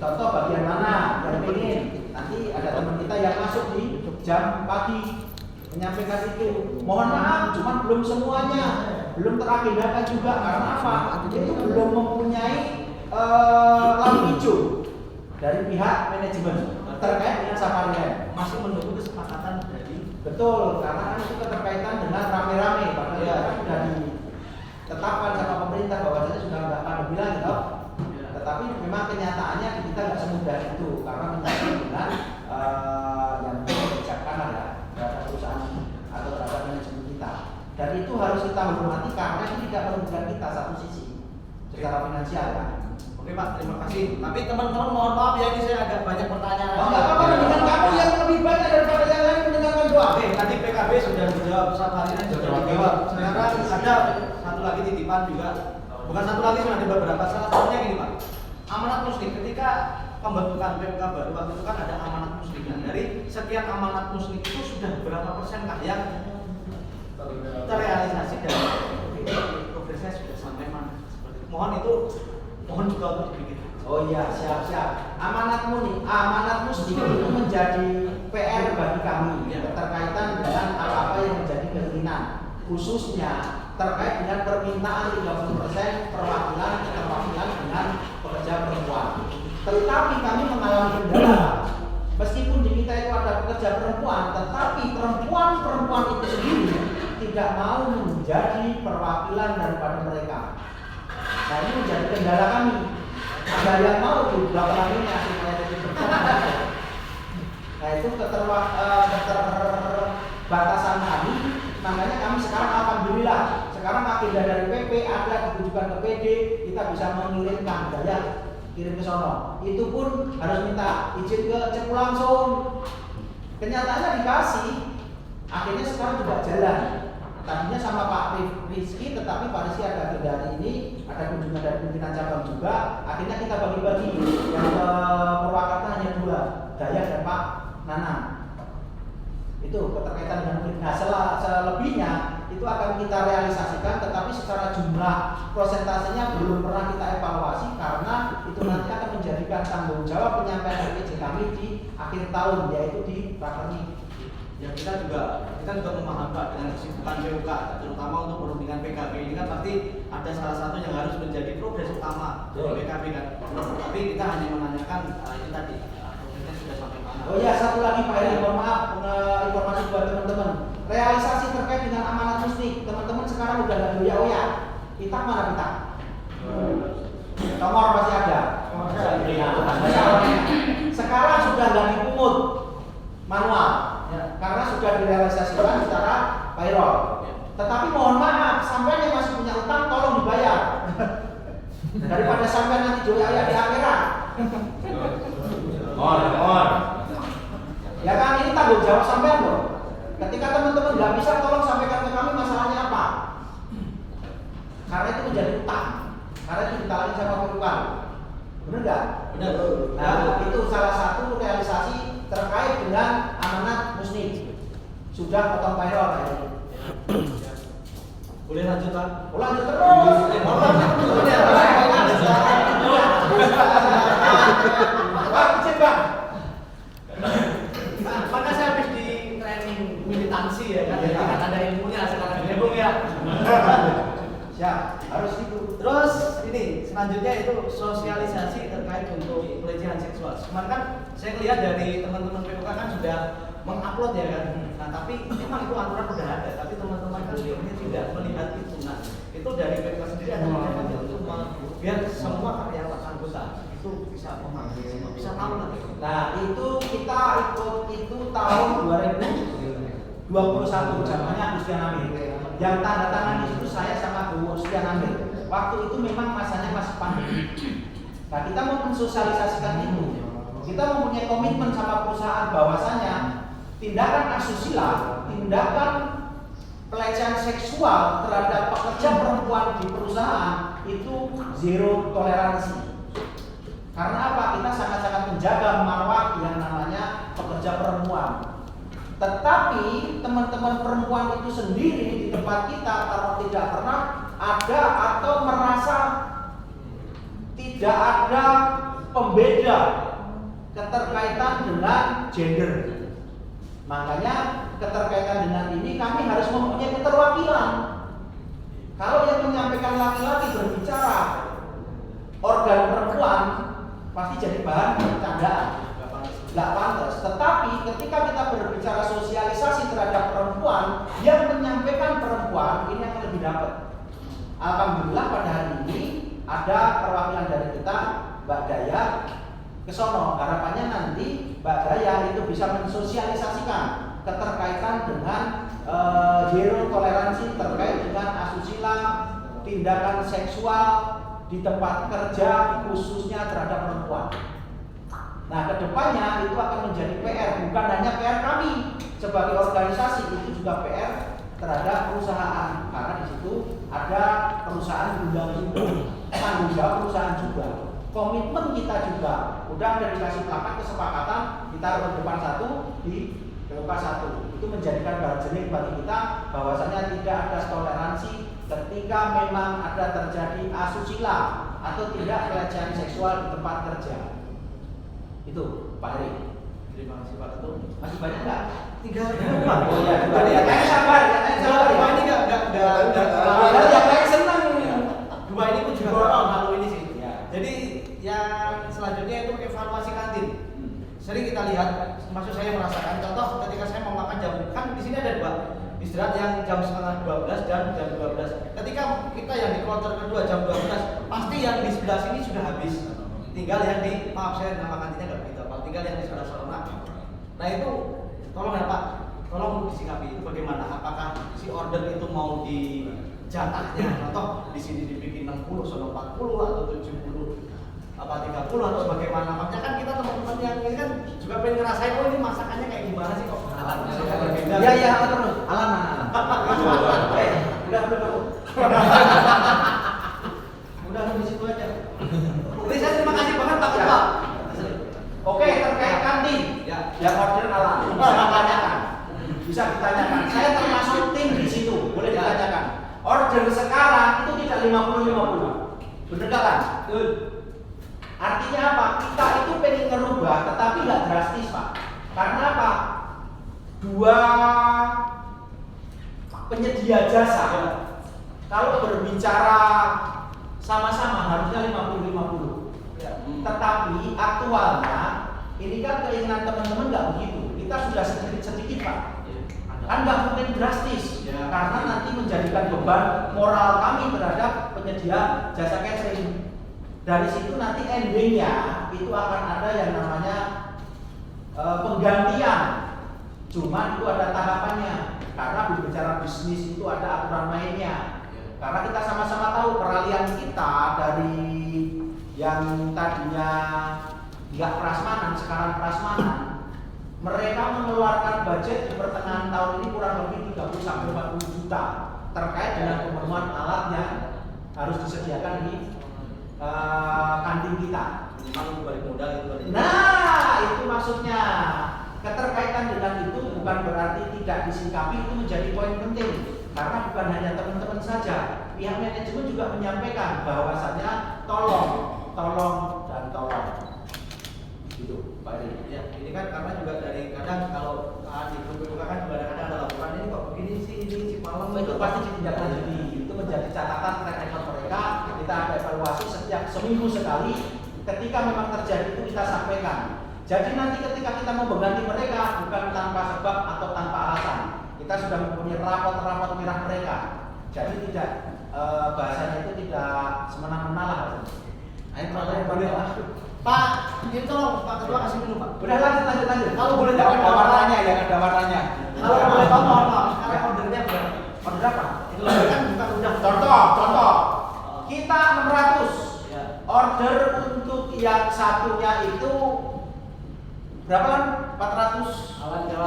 Contoh bagian mana yang ingin nanti ada teman kita yang masuk di jam pagi menyampaikan itu. Mohon maaf, cuman belum semuanya, belum teragendakan juga karena apa? Itu belum mempunyai lampu hijau dari pihak manajemen terkait dengan Safariland. Masih menunggu kesepakatan dari Betul, karena kan itu keterkaitan dengan rame-rame, bahkan ya kan sudah ditetapkan sama pemerintah bahwa sudah nggak pandemi lagi toh. Tetapi memang kenyataannya kita nggak semudah itu karena menyangkut dengan yang diucapkan ya terhadap perusahaan atau terhadap manajemen kita. Dan itu harus kita hormati karena itu tidak merugikan kita satu sisi secara finansial ya. Oke Pak, terima kasih. Tapi teman-teman mohon maaf ya, ini saya agak banyak pertanyaan. Oh nggak apa-apa, dengan kamu yang lebih banyak daripada yang lain mendengarkan doa. Oke, tadi PKB sudah dijawab, Safariland sudah dijawab. Sekarang ada satu lagi titipan juga. Bukan satu lagi, cuma ada beberapa. Salah satunya gini Pak. Amanat muslim, ketika pembentukan PMK baru waktu itu kan ada amanat muslim. Nah, dari sekian amanat muslim itu sudah berapa persenkah yang terrealisasi dan progresnya sudah sampai mana? Seperti itu. Mohon juga untuk dibikin. Oh iya, siap. Amanat muslim itu menjadi PR bagi kami berkaitan dengan apa-apa yang menjadi keinginan, khususnya terkait dengan permintaan 30% perwakilan dengan pekerja perempuan. Tetapi kami mengalami kendala. Meskipun di kita itu ada pekerja perempuan, tetapi perempuan itu sendiri tidak mau menjadi perwakilan daripada mereka. Nah ini menjadi kendala kami. Ada yang mau di belakang ini asli Nah itu keterbatasan kami. Makanya kami sekarang alhamdulillah sekarang agenda dari PP ada ditujukan ke PD, kita bisa mengirimkan daya kirim ke sono. Itu pun harus minta izin ke cek langsung. Kenyataannya dikasih. Akhirnya sekarang juga jalan. Tadinya sama Pak Rizky, tetapi Pak Rizky ada agenda hari ini, ada kunjungan dari pimpinan cabang juga. Akhirnya kita bagi-bagi. Yang ke Purwakarta hanya 2, Daya dan Pak Nanang. Itu keterkaitan dengan murid. Nah selebihnya itu akan kita realisasikan, tetapi secara jumlah prosentasenya belum pernah kita evaluasi karena itu nanti akan menjadikan tanggung jawab penyampaian RPJ kami di akhir tahun, yaitu di Rakernik. Ya kita juga memahami Pak dengan kesibukan PUK, terutama untuk perundingan PKB ini kan pasti ada salah satu yang harus menjadi progres utama dari PKB kan. Tapi kita hanya menanyakan itu tadi progresnya sudah sampai mana. Oh iya, satu lagi Pak Eri, mohon maaf informasi buat teman-teman. Realisasi terkait dengan amanat muslim, teman-teman sekarang udah nggak doya-oya. Pitak mana pitak? Nomor masih ada. Sekarang sudah nggak dipungut manual, karena sudah direalisasikan secara payroll. Tetapi mohon maaf, sampai yang Daripada sampai nanti joy ayah di akhirat. On. Ya kan, ini tanggung jawab sampean loh. Ketika teman-teman nggak bisa, tolong sampaikan ke kami masalahnya apa. Karena itu menjadi utang. Karena itu ditangani sama Firman. Benar nggak? Benar. Nah, itu salah satu realisasi terkait dengan amanat musnid. Sudah potong payroll ya. Boleh lanjut Pak? Lanjut terus. Bang. Maka saya habis di training militansi ya kan, jadi kan ada ilmunya sekarang ya Bung ya. Siap, harus itu. Terus ini selanjutnya itu sosialisasi terkait untuk pelecehan seksual. Kemarin kan saya lihat dari teman-teman PKK kan sudah mengupload ya kan. Nah tapi memang itu aturan sudah ada, tapi teman-teman kan biasanya tidak melihat itu. Nah itu dari PKK sendiri ada kebijakan untuk biar semua karyawan anggota itu bisa memahami, bisa tahu lah. Nah, itu kita ikut itu tahun 2021 zamannya Agustian Amir. Yang tanda tangan di situ saya sama Bu Agustian Amir. Waktu itu memang masanya masih pandemi. Nah, kita mau mensosialisasikan itu. Kita mempunyai komitmen sama perusahaan bahwasanya tindakan asusila, tindakan pelecehan seksual terhadap pekerja perempuan di perusahaan itu zero toleransi. Karena apa? Kita sangat-sangat menjaga marwah yang namanya pekerja perempuan. Tetapi teman-teman perempuan itu sendiri di tempat kita kalau tidak pernah ada atau merasa tidak ada pembeda keterkaitan dengan gender. Makanya keterkaitan dengan ini kami harus mempunyai keterwakilan. Kalau yang menyampaikan laki-laki berbicara organ perempuan pasti jadi bahan bercandaan, nggak pantas. Tetapi ketika kita berbicara sosialisasi terhadap perempuan, yang menyampaikan perempuan ini akan lebih dapat. Alhamdulillah pada hari ini ada perwakilan dari kita, Mbak Daya, ke sono. Harapannya nanti Mbak Daya itu bisa mensosialisasikan keterkaitan dengan zero toleransi terkait dengan asusila, tindakan seksual di tempat kerja khususnya terhadap perempuan. Nah, kedepannya itu akan menjadi PR, bukan hanya PR kami sebagai organisasi, itu juga PR terhadap perusahaan, karena di situ ada perusahaan undang juga, tanggung jawab perusahaan juga. Komitmen kita juga udah ada dikasih plakat kesepakatan ditaruh di depan satu, di depan satu. Itu menjadikan barang bagi kita bahwasanya tidak ada toleransi ketika memang ada terjadi asusila atau tidak pelecehan seksual di tempat kerja. Itu Pak Heri. Terima kasih Pak Ketum. Masih banyak nggak? 3 Oh iya, ya. Kayak sabar, kayak sabar. Dua ini nggak Yang kayak senang. dua ini pun juga dorong kalau ini sih. Ya. Jadi yang selanjutnya itu evaluasi kantin. Sering kita lihat, maksud saya merasakan contoh ketika saya mau makan jam, kan di sini ada dua istirahat yang jam setengah 12 dan jam 12. Ketika kita yang di kloter kedua jam 12, pasti yang di sebelah sini sudah habis. Tinggal yang di, maaf saya nama kantinnya nggak begitu, Pak. Tinggal yang di sebelah sana. Nah itu tolong ya Pak, tolong disikapi itu bagaimana? Apakah si order itu mau di jatahnya? Contoh di sini dibikin 60, sono 40 atau 70 apa 30 atau bagaimana? Makanya kan kita teman-teman yang ini kan juga pengen ngerasain, oh ini masakannya kayak gimana sih kok? Berbeda. Iya, terus. Alan. Udah. Udah di situ aja. Oke, saya terima kasih banget Pak Ketua. Oke, terkait kantin. Ya. Yang order Alan bisa ditanyakan. Bisa ditanyakan. Saya termasuk tim di situ, boleh ditanyakan. Order sekarang itu tidak 50-50. Bener gak kan? Betul. Artinya apa? Kita itu pengen ngerubah, tetapi nggak drastis Pak. Karena apa? Dua penyedia jasa. Kalau berbicara sama-sama harusnya 50-50. Tetapi aktualnya ini kan keinginan teman-teman nggak begitu. Kita sudah sedikit-sedikit Pak. Kan nggak mungkin drastis, karena nanti menjadikan beban moral kami terhadap penyedia jasa catering. Dari situ nanti endingnya itu akan ada yang namanya penggantian. Cuma itu ada tahapannya, karena berbicara bisnis itu ada aturan mainnya. Karena kita sama-sama tahu peralihan kita dari yang tadinya nggak prasmanan sekarang prasmanan, mereka mengeluarkan budget di pertengahan tahun ini kurang lebih 30 sampai 40 juta terkait dengan pemenuhan alat yang harus disediakan di kantin kita. Minimal balik modal itu. Nah, itu maksudnya. Keterkaitan dengan itu bukan berarti tidak disikapi, itu menjadi poin penting. Karena bukan hanya teman-teman saja, pihak manajemen juga menyampaikan bahwasanya tolong gitu, Pak Edi. Ya, ini kan karena juga dari kadang kalau di grup PPK kan kadang-kadang ada laporan ini kok begini sih, ini si malam Itu pasti ditindaklanjuti. Itu menjadi catatan track record mereka. Kita ada evaluasi setiap seminggu sekali. Ketika memang terjadi itu kita sampaikan. Jadi nanti ketika kita mau mengganti mereka bukan tanpa sebab atau tanpa alasan. Kita sudah mempunyai rapot-rapot merah mereka. Jadi tidak bahasanya itu tidak semena-mena lah. Ayo boleh. Pak, ini tolong Pak Ketua kasih dulu Pak. Udah lanjut. Kalau boleh jangan tahu ada warnanya, jangan ada warnanya. Kalau boleh tahu mohon maaf, sekarang ordernya berapa? Order apa? Itu kan bukan udah. Contoh. Kita 600. Ya. Order untuk yang satunya itu berapa kan? 400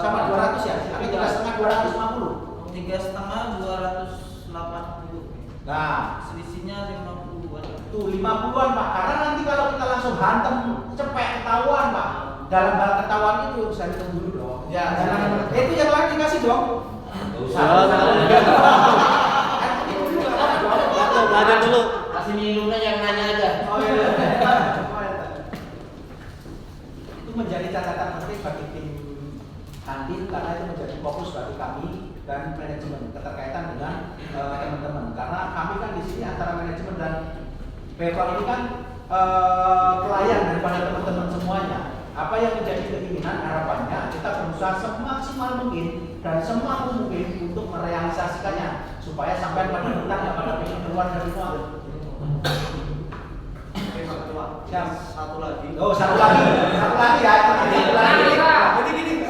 sama 200 ya? Tapi 3,5 250. 3,5 280. Nah, Selisihnya 50-an. tuh 50-an Pak. Karena nanti kalau kita langsung hantem cepet ketahuan Pak. Dalam hal ketahuan itu saya hitung dulu dong. Ya, Itu yang lain dikasih dong. Ada dulu. Kasih minumnya yang nanya aja. Oh iya. Itu menjadi catatan penting bagi tim kantin karena itu menjadi fokus bagi kami dan manajemen keterkaitan dengan teman-teman. Karena kami kan di sini antara manajemen dan Pemprov ini kan pelayan daripada teman-teman semuanya. Apa yang menjadi keinginan harapannya kita berusaha semaksimal mungkin dan semaksimal mungkin untuk merealisasikannya supaya sampai pada kita nggak pada pengen keluar dari rumah. Oke, Pak Ketua. Siap. Satu lagi. Oh, satu lagi ya. Jadi gini,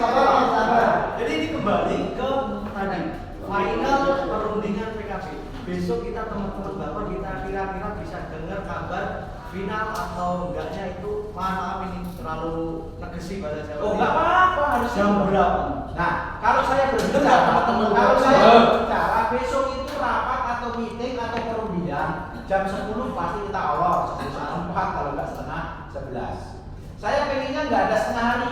jadi ini kembali ke tadi final perundingan PKB. Besok kita teman-teman Bapak kita kira-kira bisa dengar kabar final atau enggaknya itu. Maaf ini terlalu negesi bahasa Jawa. Oh, nggak apa-apa harus Jam berapa? Nah, kalau saya berbicara, kalau saya berbicara besok itu rapat atau meeting atau perundingan jam 10 pasti kita awal 10.4 kalau nggak setengah 11. Saya pengennya nggak ada setengah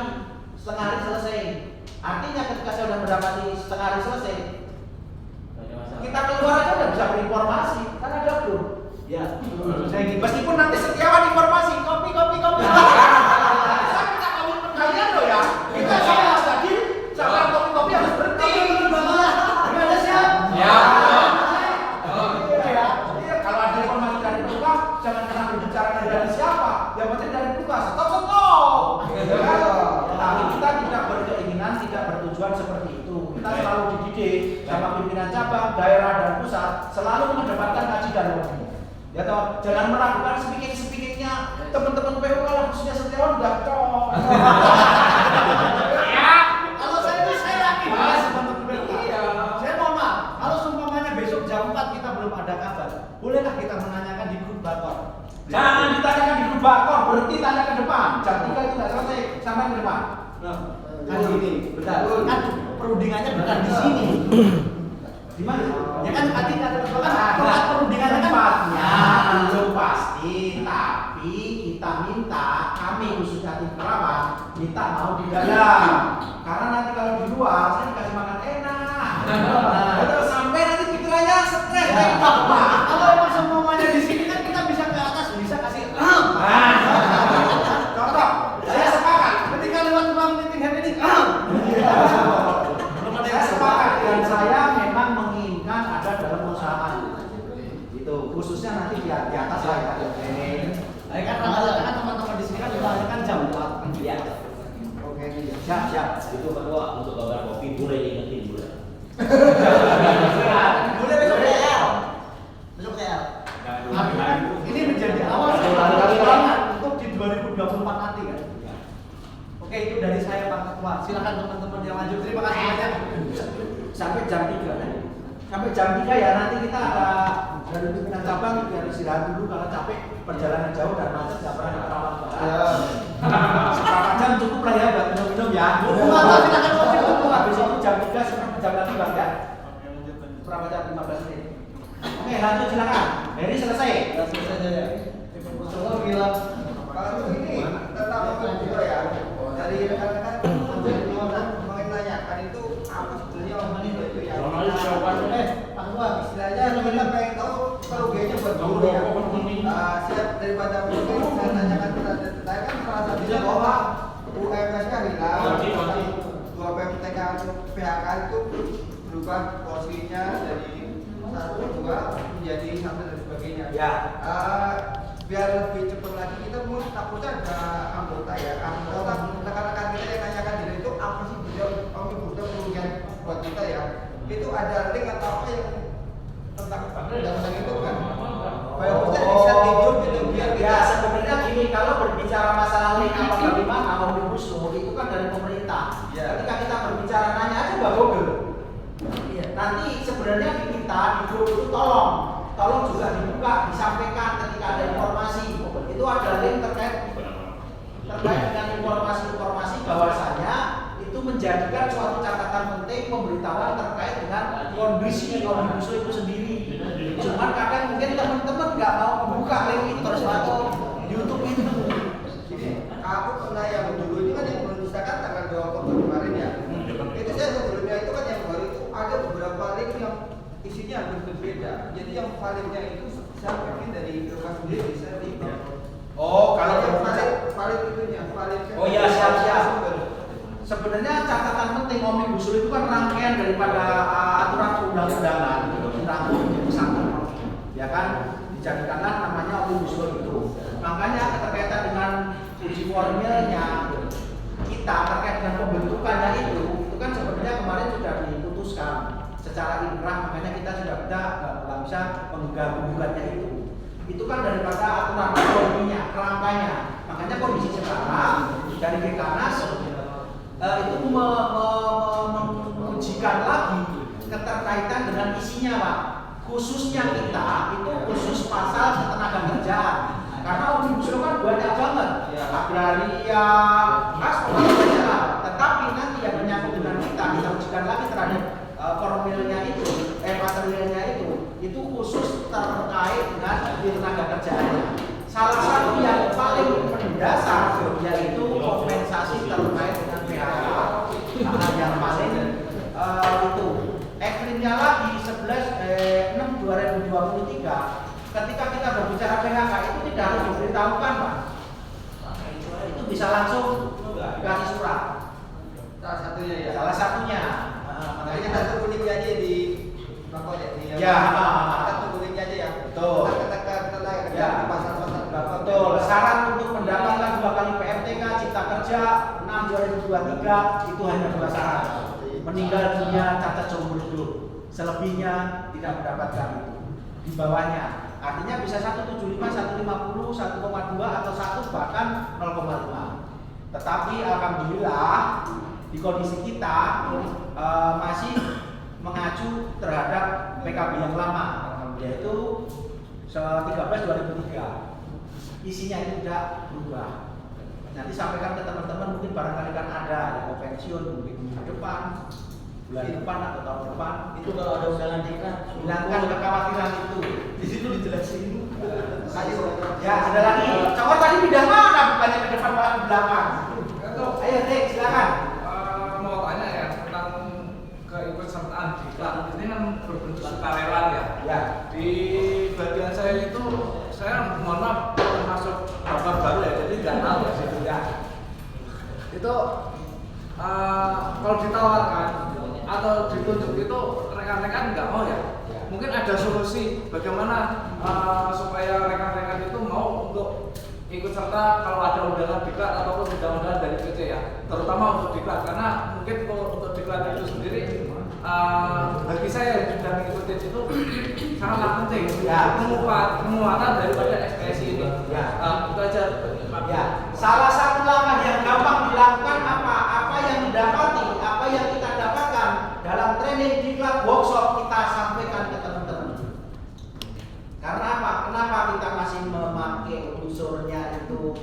hari selesai. Artinya ketika saya sudah mendapati setengah hari selesai, kita keluar aja udah bisa berinformasi, kan ada grup. Ya. Meskipun nanti Setiawan informasi kopi. Saya minta komitmen kalian loh ya. Kita sama tadi sampai kopi harus berhenti. Gimana siap? Ya. Iya, kalau ada informasi dari Buka, jangan pernah berbicara dari siapa. Yang penting dari Buka, stop. Tapi kita tidak berkeinginan, tidak bertujuan seperti itu. Kita selalu dididik sama pimpinan cabang, daerah dan pusat selalu mengedepankan kaji dan lobby. Ya toh, jangan meragukan speaking-nya teman-teman PU kalau khususnya Setiawan udah cok. Kalau saya yakin Mas, teman-teman PPK. Iya. Saya mohon maaf, kalau seumpamanya besok jam 4 kita belum ada kabar, bolehkah kita menanyakan di grup Bakor? Jangan ditanyakan di grup Bakor, berhenti tanya ke depan. Jam 3 itu nggak selesai, sampai ke depan. Nah, kan gini, benar. Kan perundingannya bukan di sini. Di mana? Ya kan tadi kata Ketua kan tempat perundingannya kan tempatnya belum pasti, tapi kita minta kami khususnya tim perawat minta mau di dalam. Karena nanti kalau di luar saya dikasih makan enak. Terus sampai nanti pikirannya stres kayak apa? Kalau emang seumpamanya di sini kan kita bisa ke atas, bisa kasih Contoh, saya sepakat. ketika lewat ruang meeting hari ini Saya sepakat dan saya memang menginginkan ada dalam usaha itu khususnya nanti di atas lah ya. Nah, kan rata-rata kan teman-teman di sini kan ditanyakan jam 4 kan Ya. Oke, Siap. Itu Ketua untuk kabar kopi boleh diingetin boleh. boleh besok TL. Besok TL. Tapi kan ini menjadi awal sekolah untuk di 2024 nanti kan. Oke, itu dari saya Pak Ketua. Silakan teman-teman yang lanjut. Terima kasih banyak. Sampai jam 3 kan? Sampai jam 3 ya nanti kita ada dari pimpinan cabang biar istirahat dulu karena capek perjalanan jauh dan macet nggak pernah kerawat. Seberapa jam cukup lah ya buat minum-minum ya. Habis itu jam 3 sampai jam lagi bang ya. Berapa jam? 15 menit. Oke lanjut silakan. Heri selesai. Selesai aja ya. Kalau bilang Kalau ini tentang juga ya, dari rekan-rekan mungkin nanyakan itu apa sebetulnya omongan itu ya. Pak Bang, Istilahnya kita pengen tahu kerugiannya buat guru ya. Siap daripada mungkin saya tanyakan saya kan salah satunya bahwa UMS-nya hilang, dua PMTK PHK itu berubah porsinya dari 1, 2 menjadi 1 dan sebagainya. Ya. Biar lebih cepat lagi kita mau takutnya ada anggota ya, anggota rekan-rekan kita yang nanyakan diri itu apa sih beliau kerugian buat kita ya. Itu ada link atau apa yang tentang undang-undang itu kan? Supaya kita bisa tidur gitu biar Ya kita sebenarnya gini, kalau berbicara masalah link apa bagaimana omnibus law itu kan dari pemerintah. Ya. Ketika kita berbicara nanya aja Mbak Google. Nanti sebenarnya di kita di grup itu tolong juga dibuka, disampaikan ketika ada informasi. Itu ada link terkait dengan informasi bahwasanya itu menjadikan suatu catatan penting pemberitahuan terkait dengan kondisi omnibus law itu sendiri. Cuman kadang mungkin teman-teman nggak mau membuka link itu atau YouTube itu. aku pernah yang dulu ini kan yang belum disahkan tanggal 2 Oktober kemarin ya. Itu saya sebelumnya itu kan yang baru itu ada beberapa link yang isinya hampir berbeda. Jadi yang validnya itu saya bikin dari Ilka sendiri saya di Oh, kalau yang berbicara valid itunya valid. Oh iya, siap. Sebenarnya catatan penting omnibus law itu kan rangkaian daripada aturan perundang-undangan itu dirangkum menjadi satu, ya kan? Dijadikanlah namanya omnibus law itu. Makanya keterkaitan dengan uji formilnya kita terkait dengan pembentukannya itu kan sebenarnya kemarin sudah diputuskan secara inkrah, makanya kita sudah nggak bisa menggabungkannya itu. Itu kan daripada aturan formilnya, kerangkanya. Makanya kondisi sekarang dari Dekananas itu mengujikan lagi keterkaitan dengan isinya Pak. Khususnya kita itu khusus pasal ketenaga kerjaan. Karena omnibus law kan banyak banget, agraria, banyak lah. Tetapi nanti yang menyangkut dengan kita ujikan lagi terhadap formilnya itu, materialnya itu khusus terkait dengan tenaga kerjaannya. Salah satu yang paling mendasar yaitu kompensasi terkait dengan PHK. Yang paling itu ekstrimnya lagi 11/6/2023 ketika kita berbicara PHK itu tidak harus diberitahukan Pak. Itu bisa langsung dikasih surat. Salah satunya ya. Salah satunya. Makanya kita tunggu linknya aja di lapor ya. Ya. Kita tunggu linknya aja ya. Betul. Kita lagi Ya. di pasar-pasar. Betul. Syarat untuk mendapatkan 2 kali PMTK Cipta Kerja 6/2023 itu hanya 2 syarat. Meninggal dunia, cacat seumur hidup. Selebihnya tidak mendapatkan itu. Di bawahnya. Artinya bisa 175, 150, 1,2 atau 1 bahkan 0,5. Tetapi alhamdulillah di kondisi kita masih mengacu terhadap PKB yang lama, yaitu 13/2003. Isinya itu tidak berubah. Nanti sampaikan ke teman-teman, mungkin barangkali kan ada yang mau pensiun mungkin minggu depan, bulan depan atau tahun depan. Itu kalau ada undangan nikah, Hilangkan kekhawatiran itu. di situ dijelasin. Ya, ada lagi. Cowok tadi pindah mana? Bukannya ke depan malah ke belakang. Ayo, Dek, silakan. Mau tanya ya tentang keikutsertaan diklat ini kan berbentuk sukarela ya. Ya. Di bagian saya itu saya mohon maaf termasuk bapak baru ya, jadi nggak tahu ya situ ya. Itu kalau ditawarkan atau ditunjuk itu rekan-rekan nggak mau ya. Mungkin ada solusi bagaimana supaya rekan-rekan itu mau untuk ikut serta kalau ada undangan diklat ataupun undangan dari PC ya, terutama untuk diklat karena mungkin untuk diklat itu sendiri bagi saya yang sudah mengikuti itu sangatlah penting Ya. penguatan daripada ekspresi ini. Ya. Itu aja. Ya, salah satu langkah yang gampang dilakukan apa yang didapati, apa yang kita dapatkan dalam training diklat workshop kita sampaikan ke teman-teman. unsurnya itu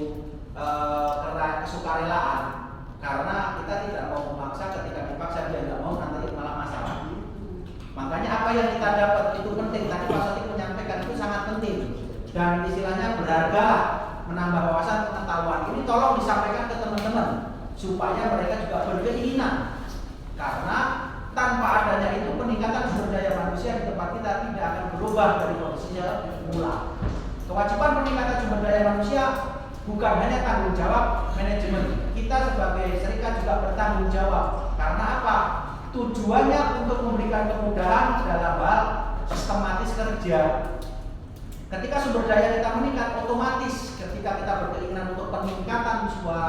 kesukarelaan, karena kita tidak mau memaksa. Ketika dipaksa dia nggak mau, nanti malah masalah. Makanya apa yang kita dapat itu penting. Tadi Pak Sotik menyampaikan itu sangat penting dan istilahnya berharga, menambah wawasan pengetahuan. Ini tolong disampaikan ke teman-teman supaya mereka juga berkeinginan, karena tanpa adanya itu peningkatan sumber daya manusia di tempat kita tidak akan berubah dari kondisinya semula. Kewajiban peningkatan sumber daya manusia bukan hanya tanggung jawab manajemen. Kita sebagai serikat juga bertanggung jawab. Karena apa? Tujuannya untuk memberikan kemudahan dalam hal sistematis kerja. Ketika sumber daya kita meningkat, otomatis ketika kita berkeinginan untuk peningkatan sebuah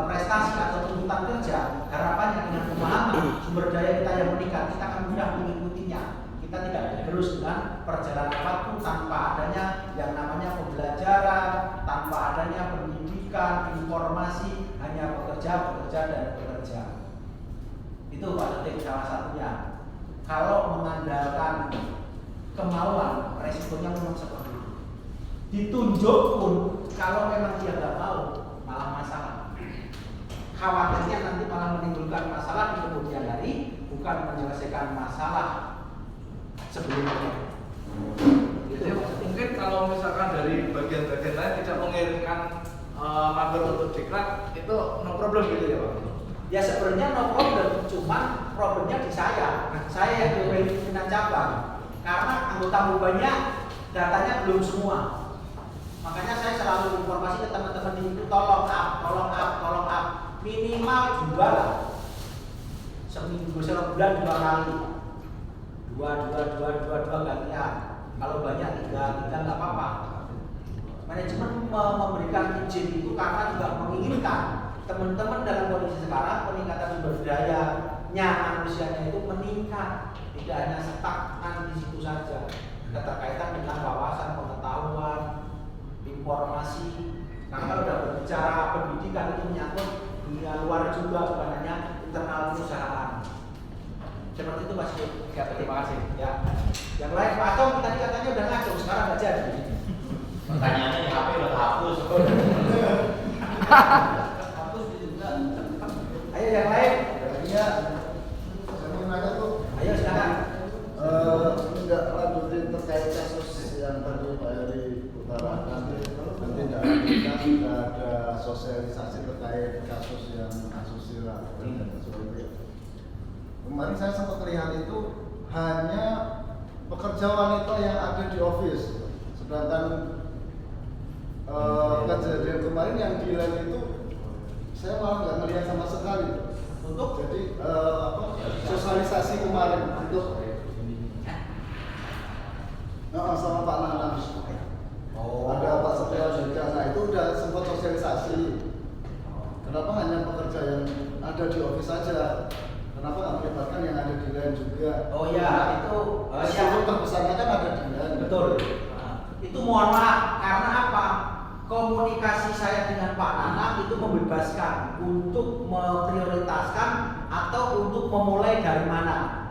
prestasi atau tuntutan kerja, harapannya dengan pemahaman sumber daya kita yang meningkat, kita akan mudah mengikutinya. Kita tidak tergerus dengan perjalanan waktu tanpa adanya yang namanya pembelajaran, tanpa adanya pendidikan, informasi, hanya bekerja dan bekerja. Itu Pak Detik salah satunya. Kalau mengandalkan kemauan, resikonya memang seperti itu. Ditunjuk pun, kalau memang dia nggak mau, malah masalah. Khawatirnya nanti malah menimbulkan masalah di kemudian hari, bukan menyelesaikan masalah sebelumnya. Jadi mungkin kalau misalkan dari bagian-bagian lain tidak mengirimkan mager untuk diklat, itu no problem gitu ya Pak? Ya sebenarnya no problem, cuman problemnya di saya. Saya yang diwakili pimpinan cabang. Karena anggota banyak, datanya belum semua. Makanya saya selalu informasi ke teman-teman di itu, tolong up, minimal 2 lah. Seminggu sebulan 2 kali. 2 gantian. Kalau banyak 3 nggak apa-apa. Manajemen memberikan izin itu karena juga menginginkan teman-teman dalam kondisi sekarang peningkatan sumber dayanya manusianya itu meningkat. Tidak hanya stagnan di situ saja, keterkaitan dengan wawasan pengetahuan, informasi. Karena kalau sudah berbicara pendidikan itu menyangkut dunia luar juga, bukan hanya internal perusahaan. Seperti itu Mas. Ya, terima kasih. Ya. Yang lain Pak Acong tadi katanya udah ngacung, sekarang nggak jadi. Pertanyaannya di HP udah hapus. Hapus juga. Ayo yang lain. Iya, saya mau nanya tuh. Ayo silakan. Tidak lanjutin terkait kasus yang tadi Pak Heri utarakan, nanti tidak ada sosialisasi terkait kasus yang asusila. Kemarin saya sempat lihat itu hanya pekerja wanita yang ada di office, sedangkan kejadian kemarin yang di LAN itu saya malah nggak melihat sama sekali. Untuk Jadi sosialisasi kemarin untuk sama Pak Nanang. Ada Pak Setia juga. Nah itu udah sempat sosialisasi. Kenapa hanya pekerja yang ada di office saja? Kenapa nggak melibatkan yang ada di LAN juga? Oh ya, itu Struktur terbesarnya kan ada di LAN. betul. Itu mohon maaf karena apa? Komunikasi saya dengan Pak Nanang itu membebaskan untuk memprioritaskan atau untuk memulai dari mana.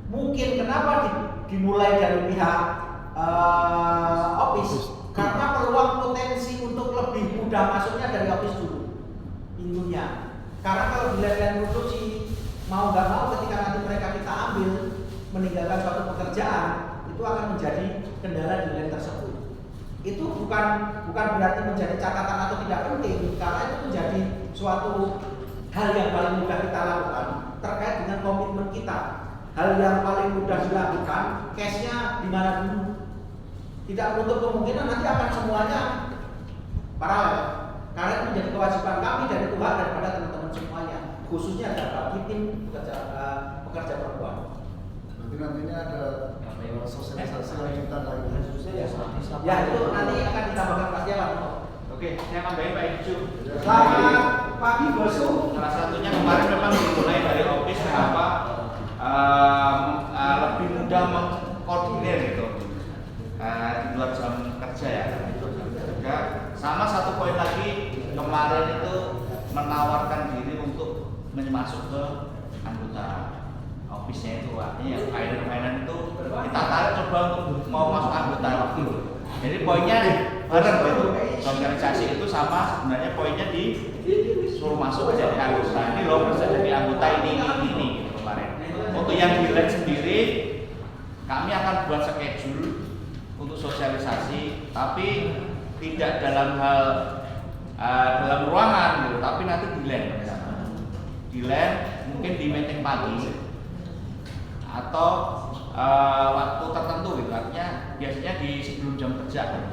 Mungkin kenapa dimulai dari pihak office? Karena peluang potensi untuk lebih mudah masuknya dari office dulu pintunya. Karena kalau di LAN produksi mau nggak mau ketika nanti mereka kita ambil meninggalkan suatu pekerjaan itu akan menjadi kendala di LAN tersebut. Itu bukan berarti menjadi catatan atau tidak penting, karena itu menjadi suatu hal yang paling mudah kita lakukan terkait dengan komitmen kita. Hal yang paling mudah dilakukan, case-nya di mana dulu. Tidak menutup kemungkinan nanti akan semuanya paralel. Karena itu menjadi kewajiban kami dari Tuhan daripada teman-teman semuanya, khususnya bagi tim pekerja perempuan. Berarti nantinya ada sosialisasi lanjutan lagi. Ya itu nanti akan ditambahkan Pak Setiawan. Oke, saya nambahin Pak Icu. Selamat pagi Bosu. Salah satunya kemarin memang dimulai dari office kenapa lebih mudah mengkoordinir gitu di luar jam kerja ya. Juga sama satu poin lagi kemarin itu menawarkan diri untuk masuk ke anggota office-nya itu, artinya yang finance itu kita tarik coba untuk mau masuk anggota. Jadi poinnya bareng gitu. sosialisasi itu sama sebenarnya poinnya di suruh masuk jadi anggota. Ini loh bisa jadi anggota ini gitu kemarin. Untuk yang di LAN sendiri kami akan buat schedule untuk sosialisasi, tapi tidak dalam hal dalam ruangan gitu, tapi nanti di LAN. Di LAN mungkin di meeting pagi atau waktu tertentu gitu, artinya biasanya di sebelum jam kerja.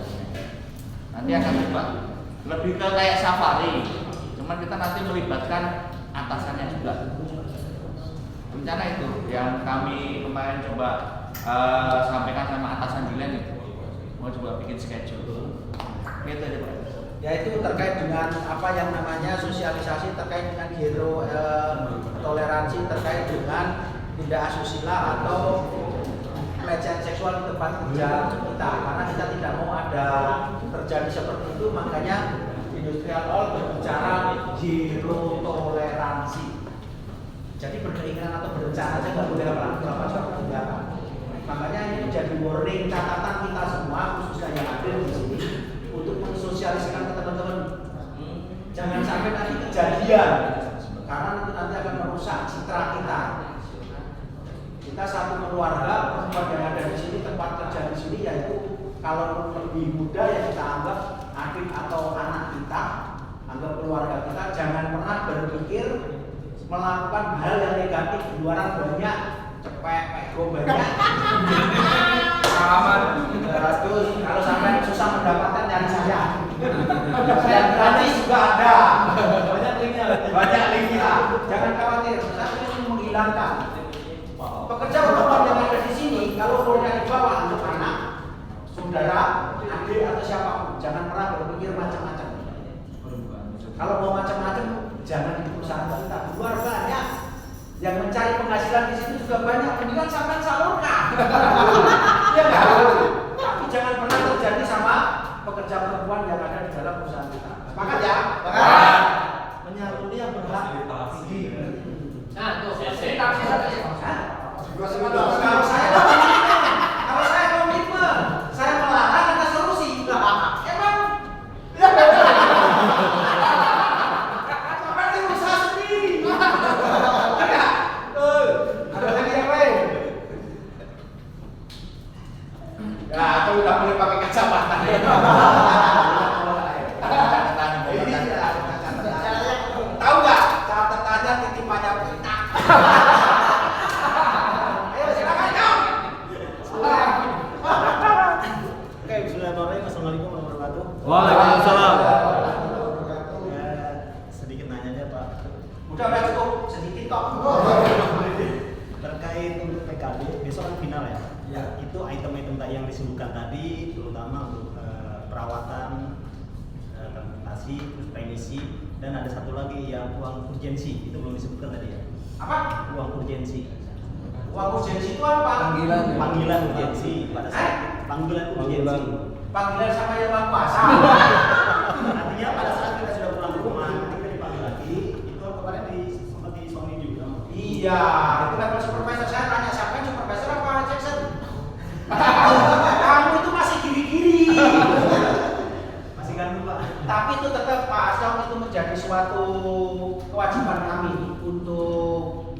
Nanti akan coba lebih ke kayak safari, cuman kita nanti melibatkan atasannya juga. Rencana itu yang kami kemarin coba sampaikan sama atasan di LAN itu, mau coba bikin schedule. Gitu aja Pak. Ya itu terkait dengan apa yang namanya sosialisasi terkait dengan zero toleransi terkait dengan tidak asusila atau pelecehan seksual di tempat kerja kita, karena kita tidak mau ada terjadi seperti itu, makanya Industrial Hall berbicara zero toleransi. Jadi berkeinginan atau berencana saja nggak boleh apa-apa tindakan. Makanya ini menjadi warning catatan kita semua, khususnya yang hadir di sini, untuk mensosialisasikan ke teman-teman. Jangan sampai nanti kejadian, karena itu nanti akan merusak citra kita. Kita satu keluarga, perempuan yang ada di sini, tempat kerja di sini, yaitu kalau lebih muda ya kita anggap adik atau anak kita, anggap keluarga kita. Jangan pernah berpikir melakukan hal yang negatif. Di luaran banyak cepet, pego banyak. Aman. Terus kalau sampai susah mendapatkan dari saya. Saya gratis juga ada. Banyak linknya. Jangan khawatir. Saya ingin menghilangkan. Pekerja perempuan yang ada di sini, kalau boleh dibawa untuk anak, saudara, adik atau siapapun, jangan pernah berpikir macam-macam. Kalau mau macam-macam, jangan di perusahaan kita. Di luar banyak yang mencari penghasilan di situ juga banyak. Mendingan sampai salurkan. Ya enggak? Tapi jangan pernah terjadi sama pekerja perempuan yang ada di dalam perusahaan kita. Sepakat ya? Sepakat. Menyaluri yang berhak tinggi. Nah, tuh. Kalau saya komitmen, saya melarang ada solusi. Emang? Sampai usaha sendiri. Ada lagi yang lain? Ya, itu udah boleh pakai kacamata. Tahu nggak? Catatannya titipannya kita. Assalamualaikum warahmatullahi wabarakatuh. Waalaikumsalam. Sedikit nanya aja Pak. Udah cukup sedikit kok. Terkait untuk PKB besok kan final ya. Ya. Itu item-item yang disebutkan tadi, terutama untuk perawatan, transportasi, terus remisi, dan ada satu lagi yang uang urgensi. Itu belum disebutkan tadi ya. Apa? Uang urgensi. Uang urgensi itu apa? Panggilan urgensi pada saat panggilan urgensi. Panggilan sama yang Maha Kuasa. Artinya pada saat kita sudah pulang ke rumah, kita dipanggil lagi, itu kemarin sempat di Sony juga. Iya, itu level supervisor. Saya tanya siapa yang supervisor apa Jackson? Kamu itu masih kiri-kiri. Masih ganteng Pak. Tapi itu tetap Pak Aslam itu menjadi suatu kewajiban kami untuk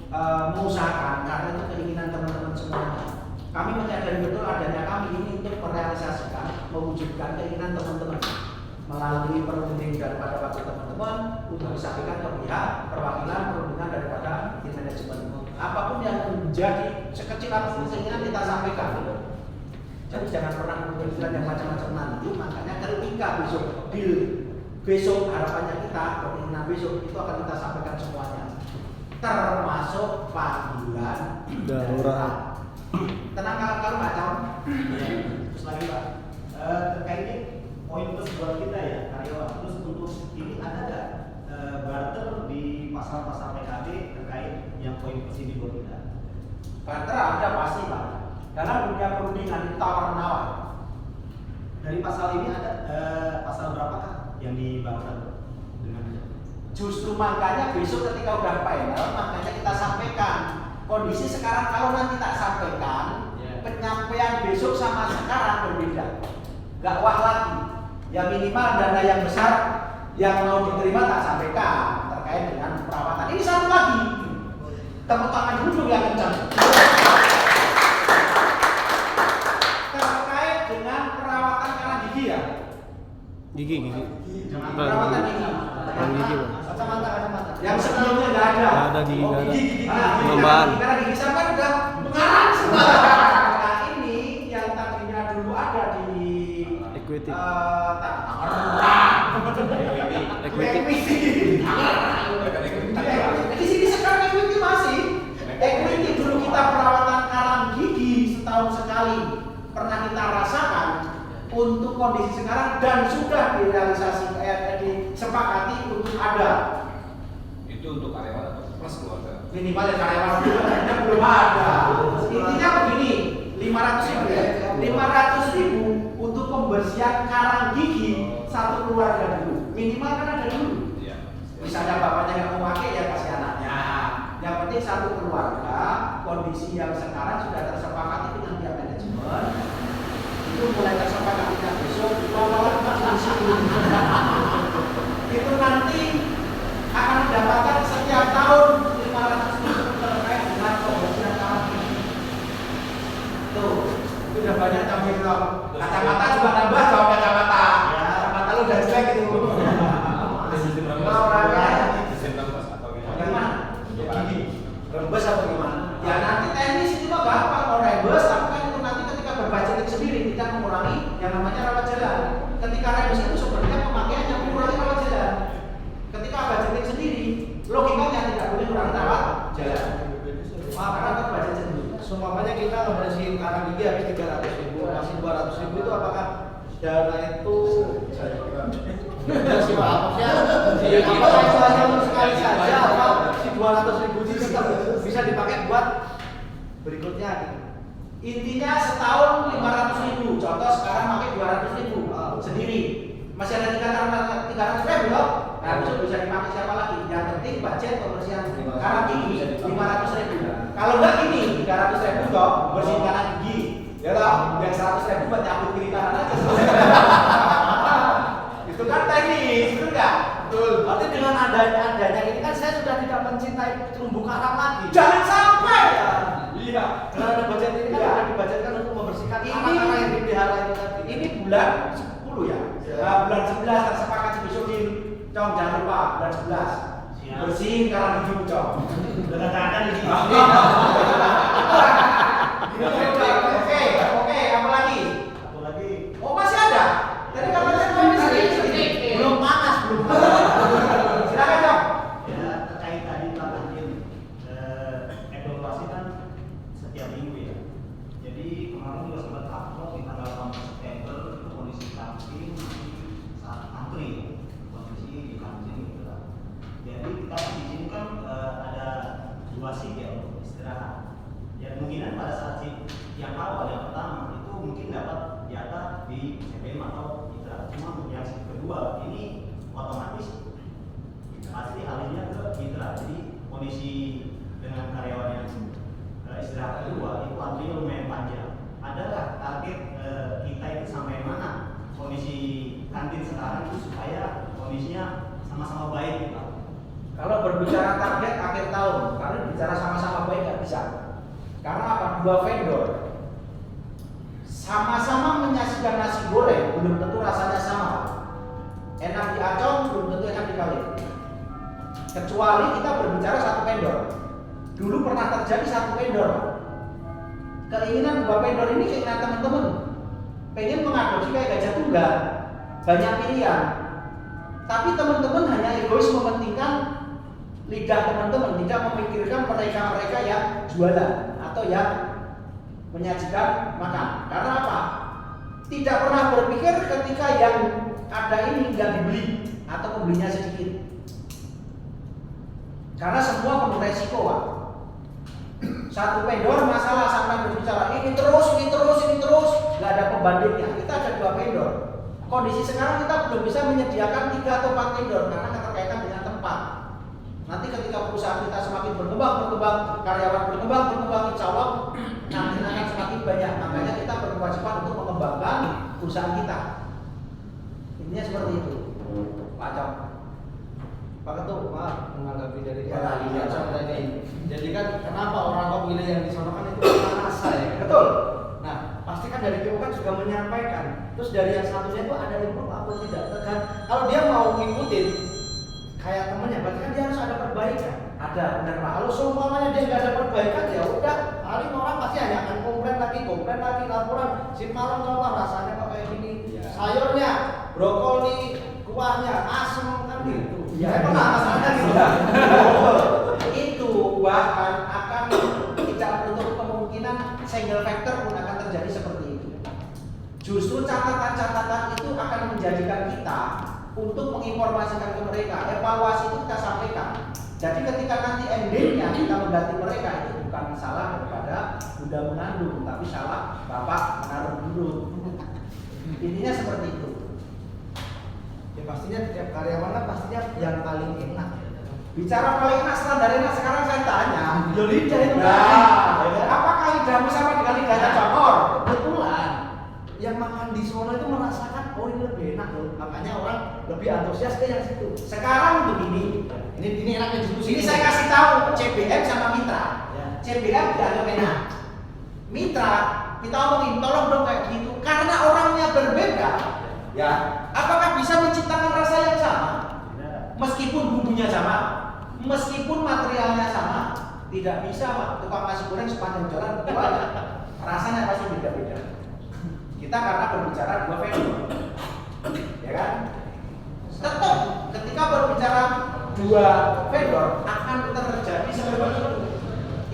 mengusahakan, karena itu keinginan teman-teman semuanya. Kami menyadari betul adanya kami ini untuk merealisasikan, mewujudkan keinginan teman-teman melalui perunding daripada wakil teman-teman untuk disampaikan ke pihak perwakilan perundingan daripada tim manajemen. Apapun yang menjadi sekecil apapun keinginan kita sampaikan. Jadi jangan pernah berpikiran yang macam-macam nanti. Makanya ketika besok harapannya kita keinginan besok itu akan kita sampaikan semuanya, termasuk panggilan darurat. Tenang kalau Pak Cam. Terus lagi Pak, terkait ini poin plus buat kita ya karyawan. Terus untuk ini ada nggak barter di pasar-pasar PKB terkait yang poin plus ini buat kita? Barter ada pasti Pak. Dalam dunia perundingan itu tawar-menawar. Dari pasal ini ada pasal berapakah yang dibarter dengan? Justru makanya besok ketika udah final, makanya kita sampaikan. Kondisi sekarang kalau nanti tak sampaikan, penyampaian besok sama sekarang berbeda. Gak wah lagi. Ya minimal dana yang besar yang mau diterima tak sampaikan terkait dengan perawatan. Ini satu lagi, tepuk tangan dulu yang kencang. Terkait dengan perawatan karang gigi ya. Gigi. Perawatan gigi. Gigi, Bang. Kacamata. Yang sebelumnya nggak ada. Nggak ada gigi, nggak ada. Gigi. Penambahan. Karena gigi saya kan udah mengarang semua. Nah ini yang tadinya dulu ada di Equity. Equity. Di sini sekarang equity masih. Equity dulu kita perawatan karang gigi setahun sekali pernah kita rasakan untuk kondisi sekarang dan sudah direalisasi disepakati untuk ada. Itu untuk karyawan atau plus keluarga? Minimal ya karyawan belum ada. Intinya begini, 500.000 untuk pembersihan karang gigi satu keluarga dulu. Minimal kan ada dulu. Iya. Misalnya bapaknya nggak mau pakai ya kasih anaknya. Yang penting satu keluarga, kondisi yang sekarang sudah tersepakati dengan pihak manajemen. Itu mulai tersepakati besok malah itu nanti akan mendapatkan setiap tahun 500.000 terkait dengan pembersihan karang gigi. Tuh, itu udah banyak campur loh. Kacamata juga nambah jawab kacamata. Kacamata lu udah jelek itu. Gimana? Rembes atau gimana? Ya nanti teknis itu mah gampang kalau rembes, tapi kan itu nanti ketika berbudgeting sendiri tidak mengurangi yang namanya rawat jalan. Ketika rembes itu sebenarnya pemakaiannya mengurangi rawat jalan. Ketika budgeting sendiri, logikanya tidak boleh mengurangi rawat jalan. Karena kan budget sendiri. Seumpamanya kita ngebersihin karang gigi habis 300.000, masih 200.000 itu apakah dana itu Si maksudnya apakah itu hanya untuk sekali saja atau si 200.000 itu tetap bisa dipakai buat berikutnya gitu? Intinya setahun 500.000. Contoh sekarang pakai 200.000 sendiri. Masih ada 300.000 loh. Nah, besok bisa dipakai siapa lagi? Yang penting budget pembersihan karang gigi 500.000. Kalau enggak gini, 300.000 toh bersihin karang gigi. Ya toh, yang 100.000 buat nyambut kiri kanan aja. Itu kan teknis, itu enggak? Betul. Berarti dengan adanya ini kan saya sudah tidak mencintai terumbu karang lagi. Jangan sampai ya. Iya. Dengan ada budget ini kan Iya. sudah dibajetkan untuk membersihkan Ini- karang-karang yang dipelihara itu tadi. Ini bulan 10 ya. Nah, bulan 11 tersepakati besok di Cong, jangan lupa bulan 11. Siap. Bersihin karang gigi Cong. Udah kata di sini. Oke, apa lagi? Satu lagi. Oh, masih ada. Tadi katanya kondisi belum panas, belum. Silakan, Cong. Ya, terkait tadi Pak Andin, evaluasi kan setiap minggu ya. Jadi kemarin juga sempat upload di tanggal 8 September itu kondisi kantin saat antri, kondisi di kantin gitu lah. Jadi kita di sini kan ada 2 shift ya untuk istirahat. Ya kemungkinan pada saat shift yang awal yang pertama itu mungkin dapat jatah di CPM atau istirahat. Cuma untuk yang shift kedua ini otomatis pasti alihnya ke mitra. Jadi kondisi dengan karyawan yang istirahat kedua itu artinya lumayan panjang. Adakah target kita itu sampai mana kondisi kantin sekarang itu supaya kondisinya sama-sama baik gitu? Kalau berbicara target akhir tahun, karena bicara sama-sama baik nggak bisa. Karena apa? Dua vendor sama-sama menyajikan nasi goreng, belum tentu rasanya sama. Enak di Acong, belum tentu enak di Kali. Kecuali kita berbicara satu vendor. Dulu pernah terjadi satu vendor. Keinginan dua vendor ini keinginan teman-teman. Pengen mengadopsi kayak Gajah Tunggal, banyak pilihan. Tapi teman-teman hanya egois mementingkan lidah teman-teman, tidak memikirkan mereka-mereka yang jualan atau yang menyajikan makan. Karena apa? Tidak pernah berpikir ketika yang ada ini nggak dibeli atau pembelinya sedikit. Karena semua penuh resiko, Pak. Satu vendor masalah sampai berbicara ini terus, nggak ada pembandingnya. Kita ada dua vendor. Kondisi sekarang kita belum bisa menyediakan 3 atau 4 vendor karena keterkaitan dengan tempat. Nanti ketika perusahaan kita semakin berkembang, karyawan berkembang, insya Allah nanti akan semakin banyak. Makanya kita berkewajiban untuk mengembangkan perusahaan kita. Intinya seperti itu. Pak Cok. Pak Ketua, maaf menanggapi dari Ya, Pak iya. Cok tadi. Jadi kan kenapa orang kok pilih yang disono kan itu karena rasa ya? Betul. Nah, pasti kan dari PU kan juga menyampaikan. Terus dari yang satunya itu ada improve atau tidak? Kan kalau dia mau ngikutin kayak temennya, berarti kan dia harus ada perbaikan. Ada, benar Pak. Kalau seumpamanya dia nggak ada perbaikan ya udah, paling orang pasti hanya akan komplain lagi laporan. Si malam contoh rasanya kok kayak gini, Iya. sayurnya, brokoli, kuahnya asem kan gitu. Iya. Saya pernah masalahnya gitu. Itu bahkan akan tidak menutup kemungkinan single factor pun akan terjadi seperti itu. Justru catatan-catatan itu akan menjadikan kita untuk menginformasikan ke mereka. Evaluasi itu kita sampaikan. Jadi ketika nanti endingnya kita mengganti mereka, itu bukan salah daripada Bunda mengandung, tapi salah Bapak menaruh dulu. Intinya seperti itu. Ya pastinya tiap karyawan kan pastinya yang paling enak. Bicara paling enak, standar enak sekarang saya tanya. Ya lidah itu. Nah, apakah lidahmu sama dengan lidahnya Cokor? Kebetulan yang makan di sono itu merasakan oh ini lebih enak loh. Makanya orang lebih antusias ke yang situ. Sekarang begini, Ini enaknya diskusi. ini saya kasih tahu CBM sama Mitra. Ya. CBM dianggap enak. Mitra, kita omongin tolong dong kayak gitu karena orangnya berbeda. Ya, apakah bisa menciptakan rasa yang sama? Meskipun bumbunya sama, meskipun materialnya sama, tidak bisa Pak. Tukang nasi goreng sepanjang jalan jualan. Rasanya pasti beda-beda. Kita karena berbicara dua vendor, ya kan? Tetap ketika berbicara dua vendor akan terjadi seperti itu.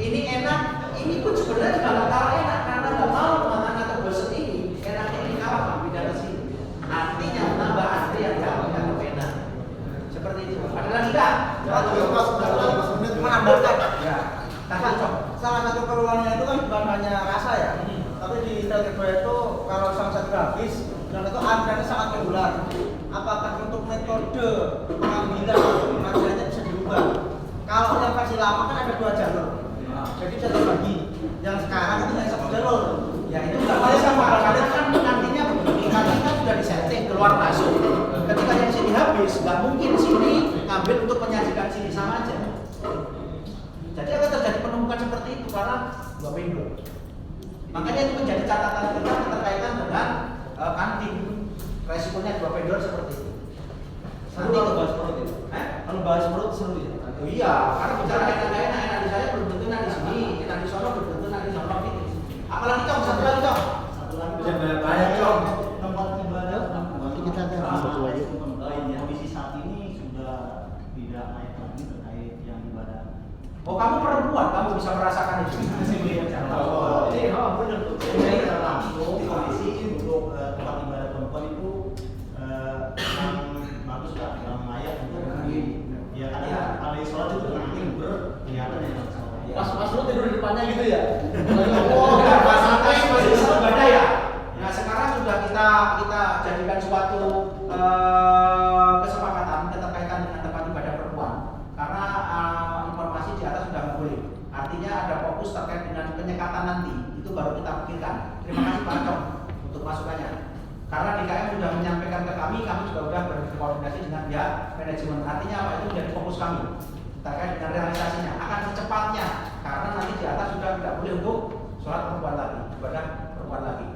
Ini enak, ini pun sebenarnya juga nggak kalah enak karena nggak mau makan atau bosen ini. Enaknya ini kalah Pak, beda ke sini. Artinya menambah antrian yang enak. Seperti itu. Ada lagi nggak? Menambahkan. Ya. Salah satu keluarnya itu kan bukan hanya rasa ya, tapi di Telkomsel itu kalau sang satu habis, dan itu antriannya sangat reguler. Apakah untuk metode pengambilan materialnya bisa dirubah? Kalau yang versi lama kan ada 2 jalur, jadi bisa terbagi. Yang sekarang itu hanya 1 jalur. Ya itu nggak boleh sama karena kan nantinya begini, nanti kan sudah disetting keluar masuk. Ketika yang sini habis, nggak mungkin sini ngambil untuk menyajikan sini sama aja. Jadi akan terjadi penumpukan seperti itu karena dua vendor. Makanya itu menjadi catatan kita berkaitan dengan kantin. Resikonya dua vendor seperti itu. Nanti kalau bahas perut itu. Kalau bahas perut seru ya. Oh iya, karena bicara enak di saya belum tentu enak di sini, enak di sono belum tentu enak di sono gitu. Apalagi Cong, satu lagi Cong. Satu lagi Banyak, Cong. tempat ibadah Nanti kita akan satu lagi. kondisi saat ini sudah tidak naik lagi terkait yang ibadah. Oh kamu perempuan, kamu bisa merasakan itu. Oh, ini benar tuh. Ini langsung kondisi untuk tempat ibadah perempuan itu yang bagus lah, yang layak untuk ya karena ada sholat itu nanti berkelihatan ya. Pas lu tidur di depannya gitu ya. Oh, masih ibadah ya. Nah sekarang sudah kita jadikan suatu kesepakatan keterkaitan dengan tempat ibadah perempuan karena informasi di atas sudah boleh. Artinya ada fokus terkait dengan penyekatan nanti itu baru kita pikirkan. Terima kasih Pak Cong untuk masukannya. Karena DKM sudah menyampaikan ke kami juga sudah berkoordinasi dengan pihak manajemen. Artinya apa itu menjadi fokus kami terkait dengan realisasinya. Akan secepatnya karena nanti di atas sudah tidak boleh untuk sholat perempuan lagi, ibadah perempuan lagi.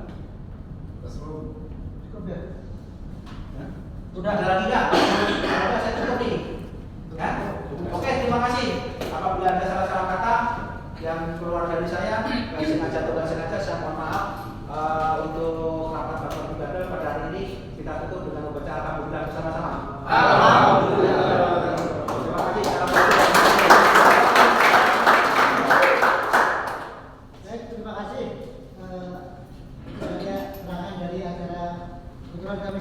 Cukup ya? Sudah ada lagi nggak? Kalau saya cukup nih. Ya? Oke, terima kasih. Apabila ada salah-salah kata yang keluar dari saya, nggak sengaja atau nggak sengaja, saya mohon maaf. Untuk rapat bapak ibadah pada hari ini kita tutup dengan membaca alhamdulillah bersama-sama. Alhamdulillah. Terima kasih. Baik, terima kasih. Sebagai keterangan dari acara kebetulan kami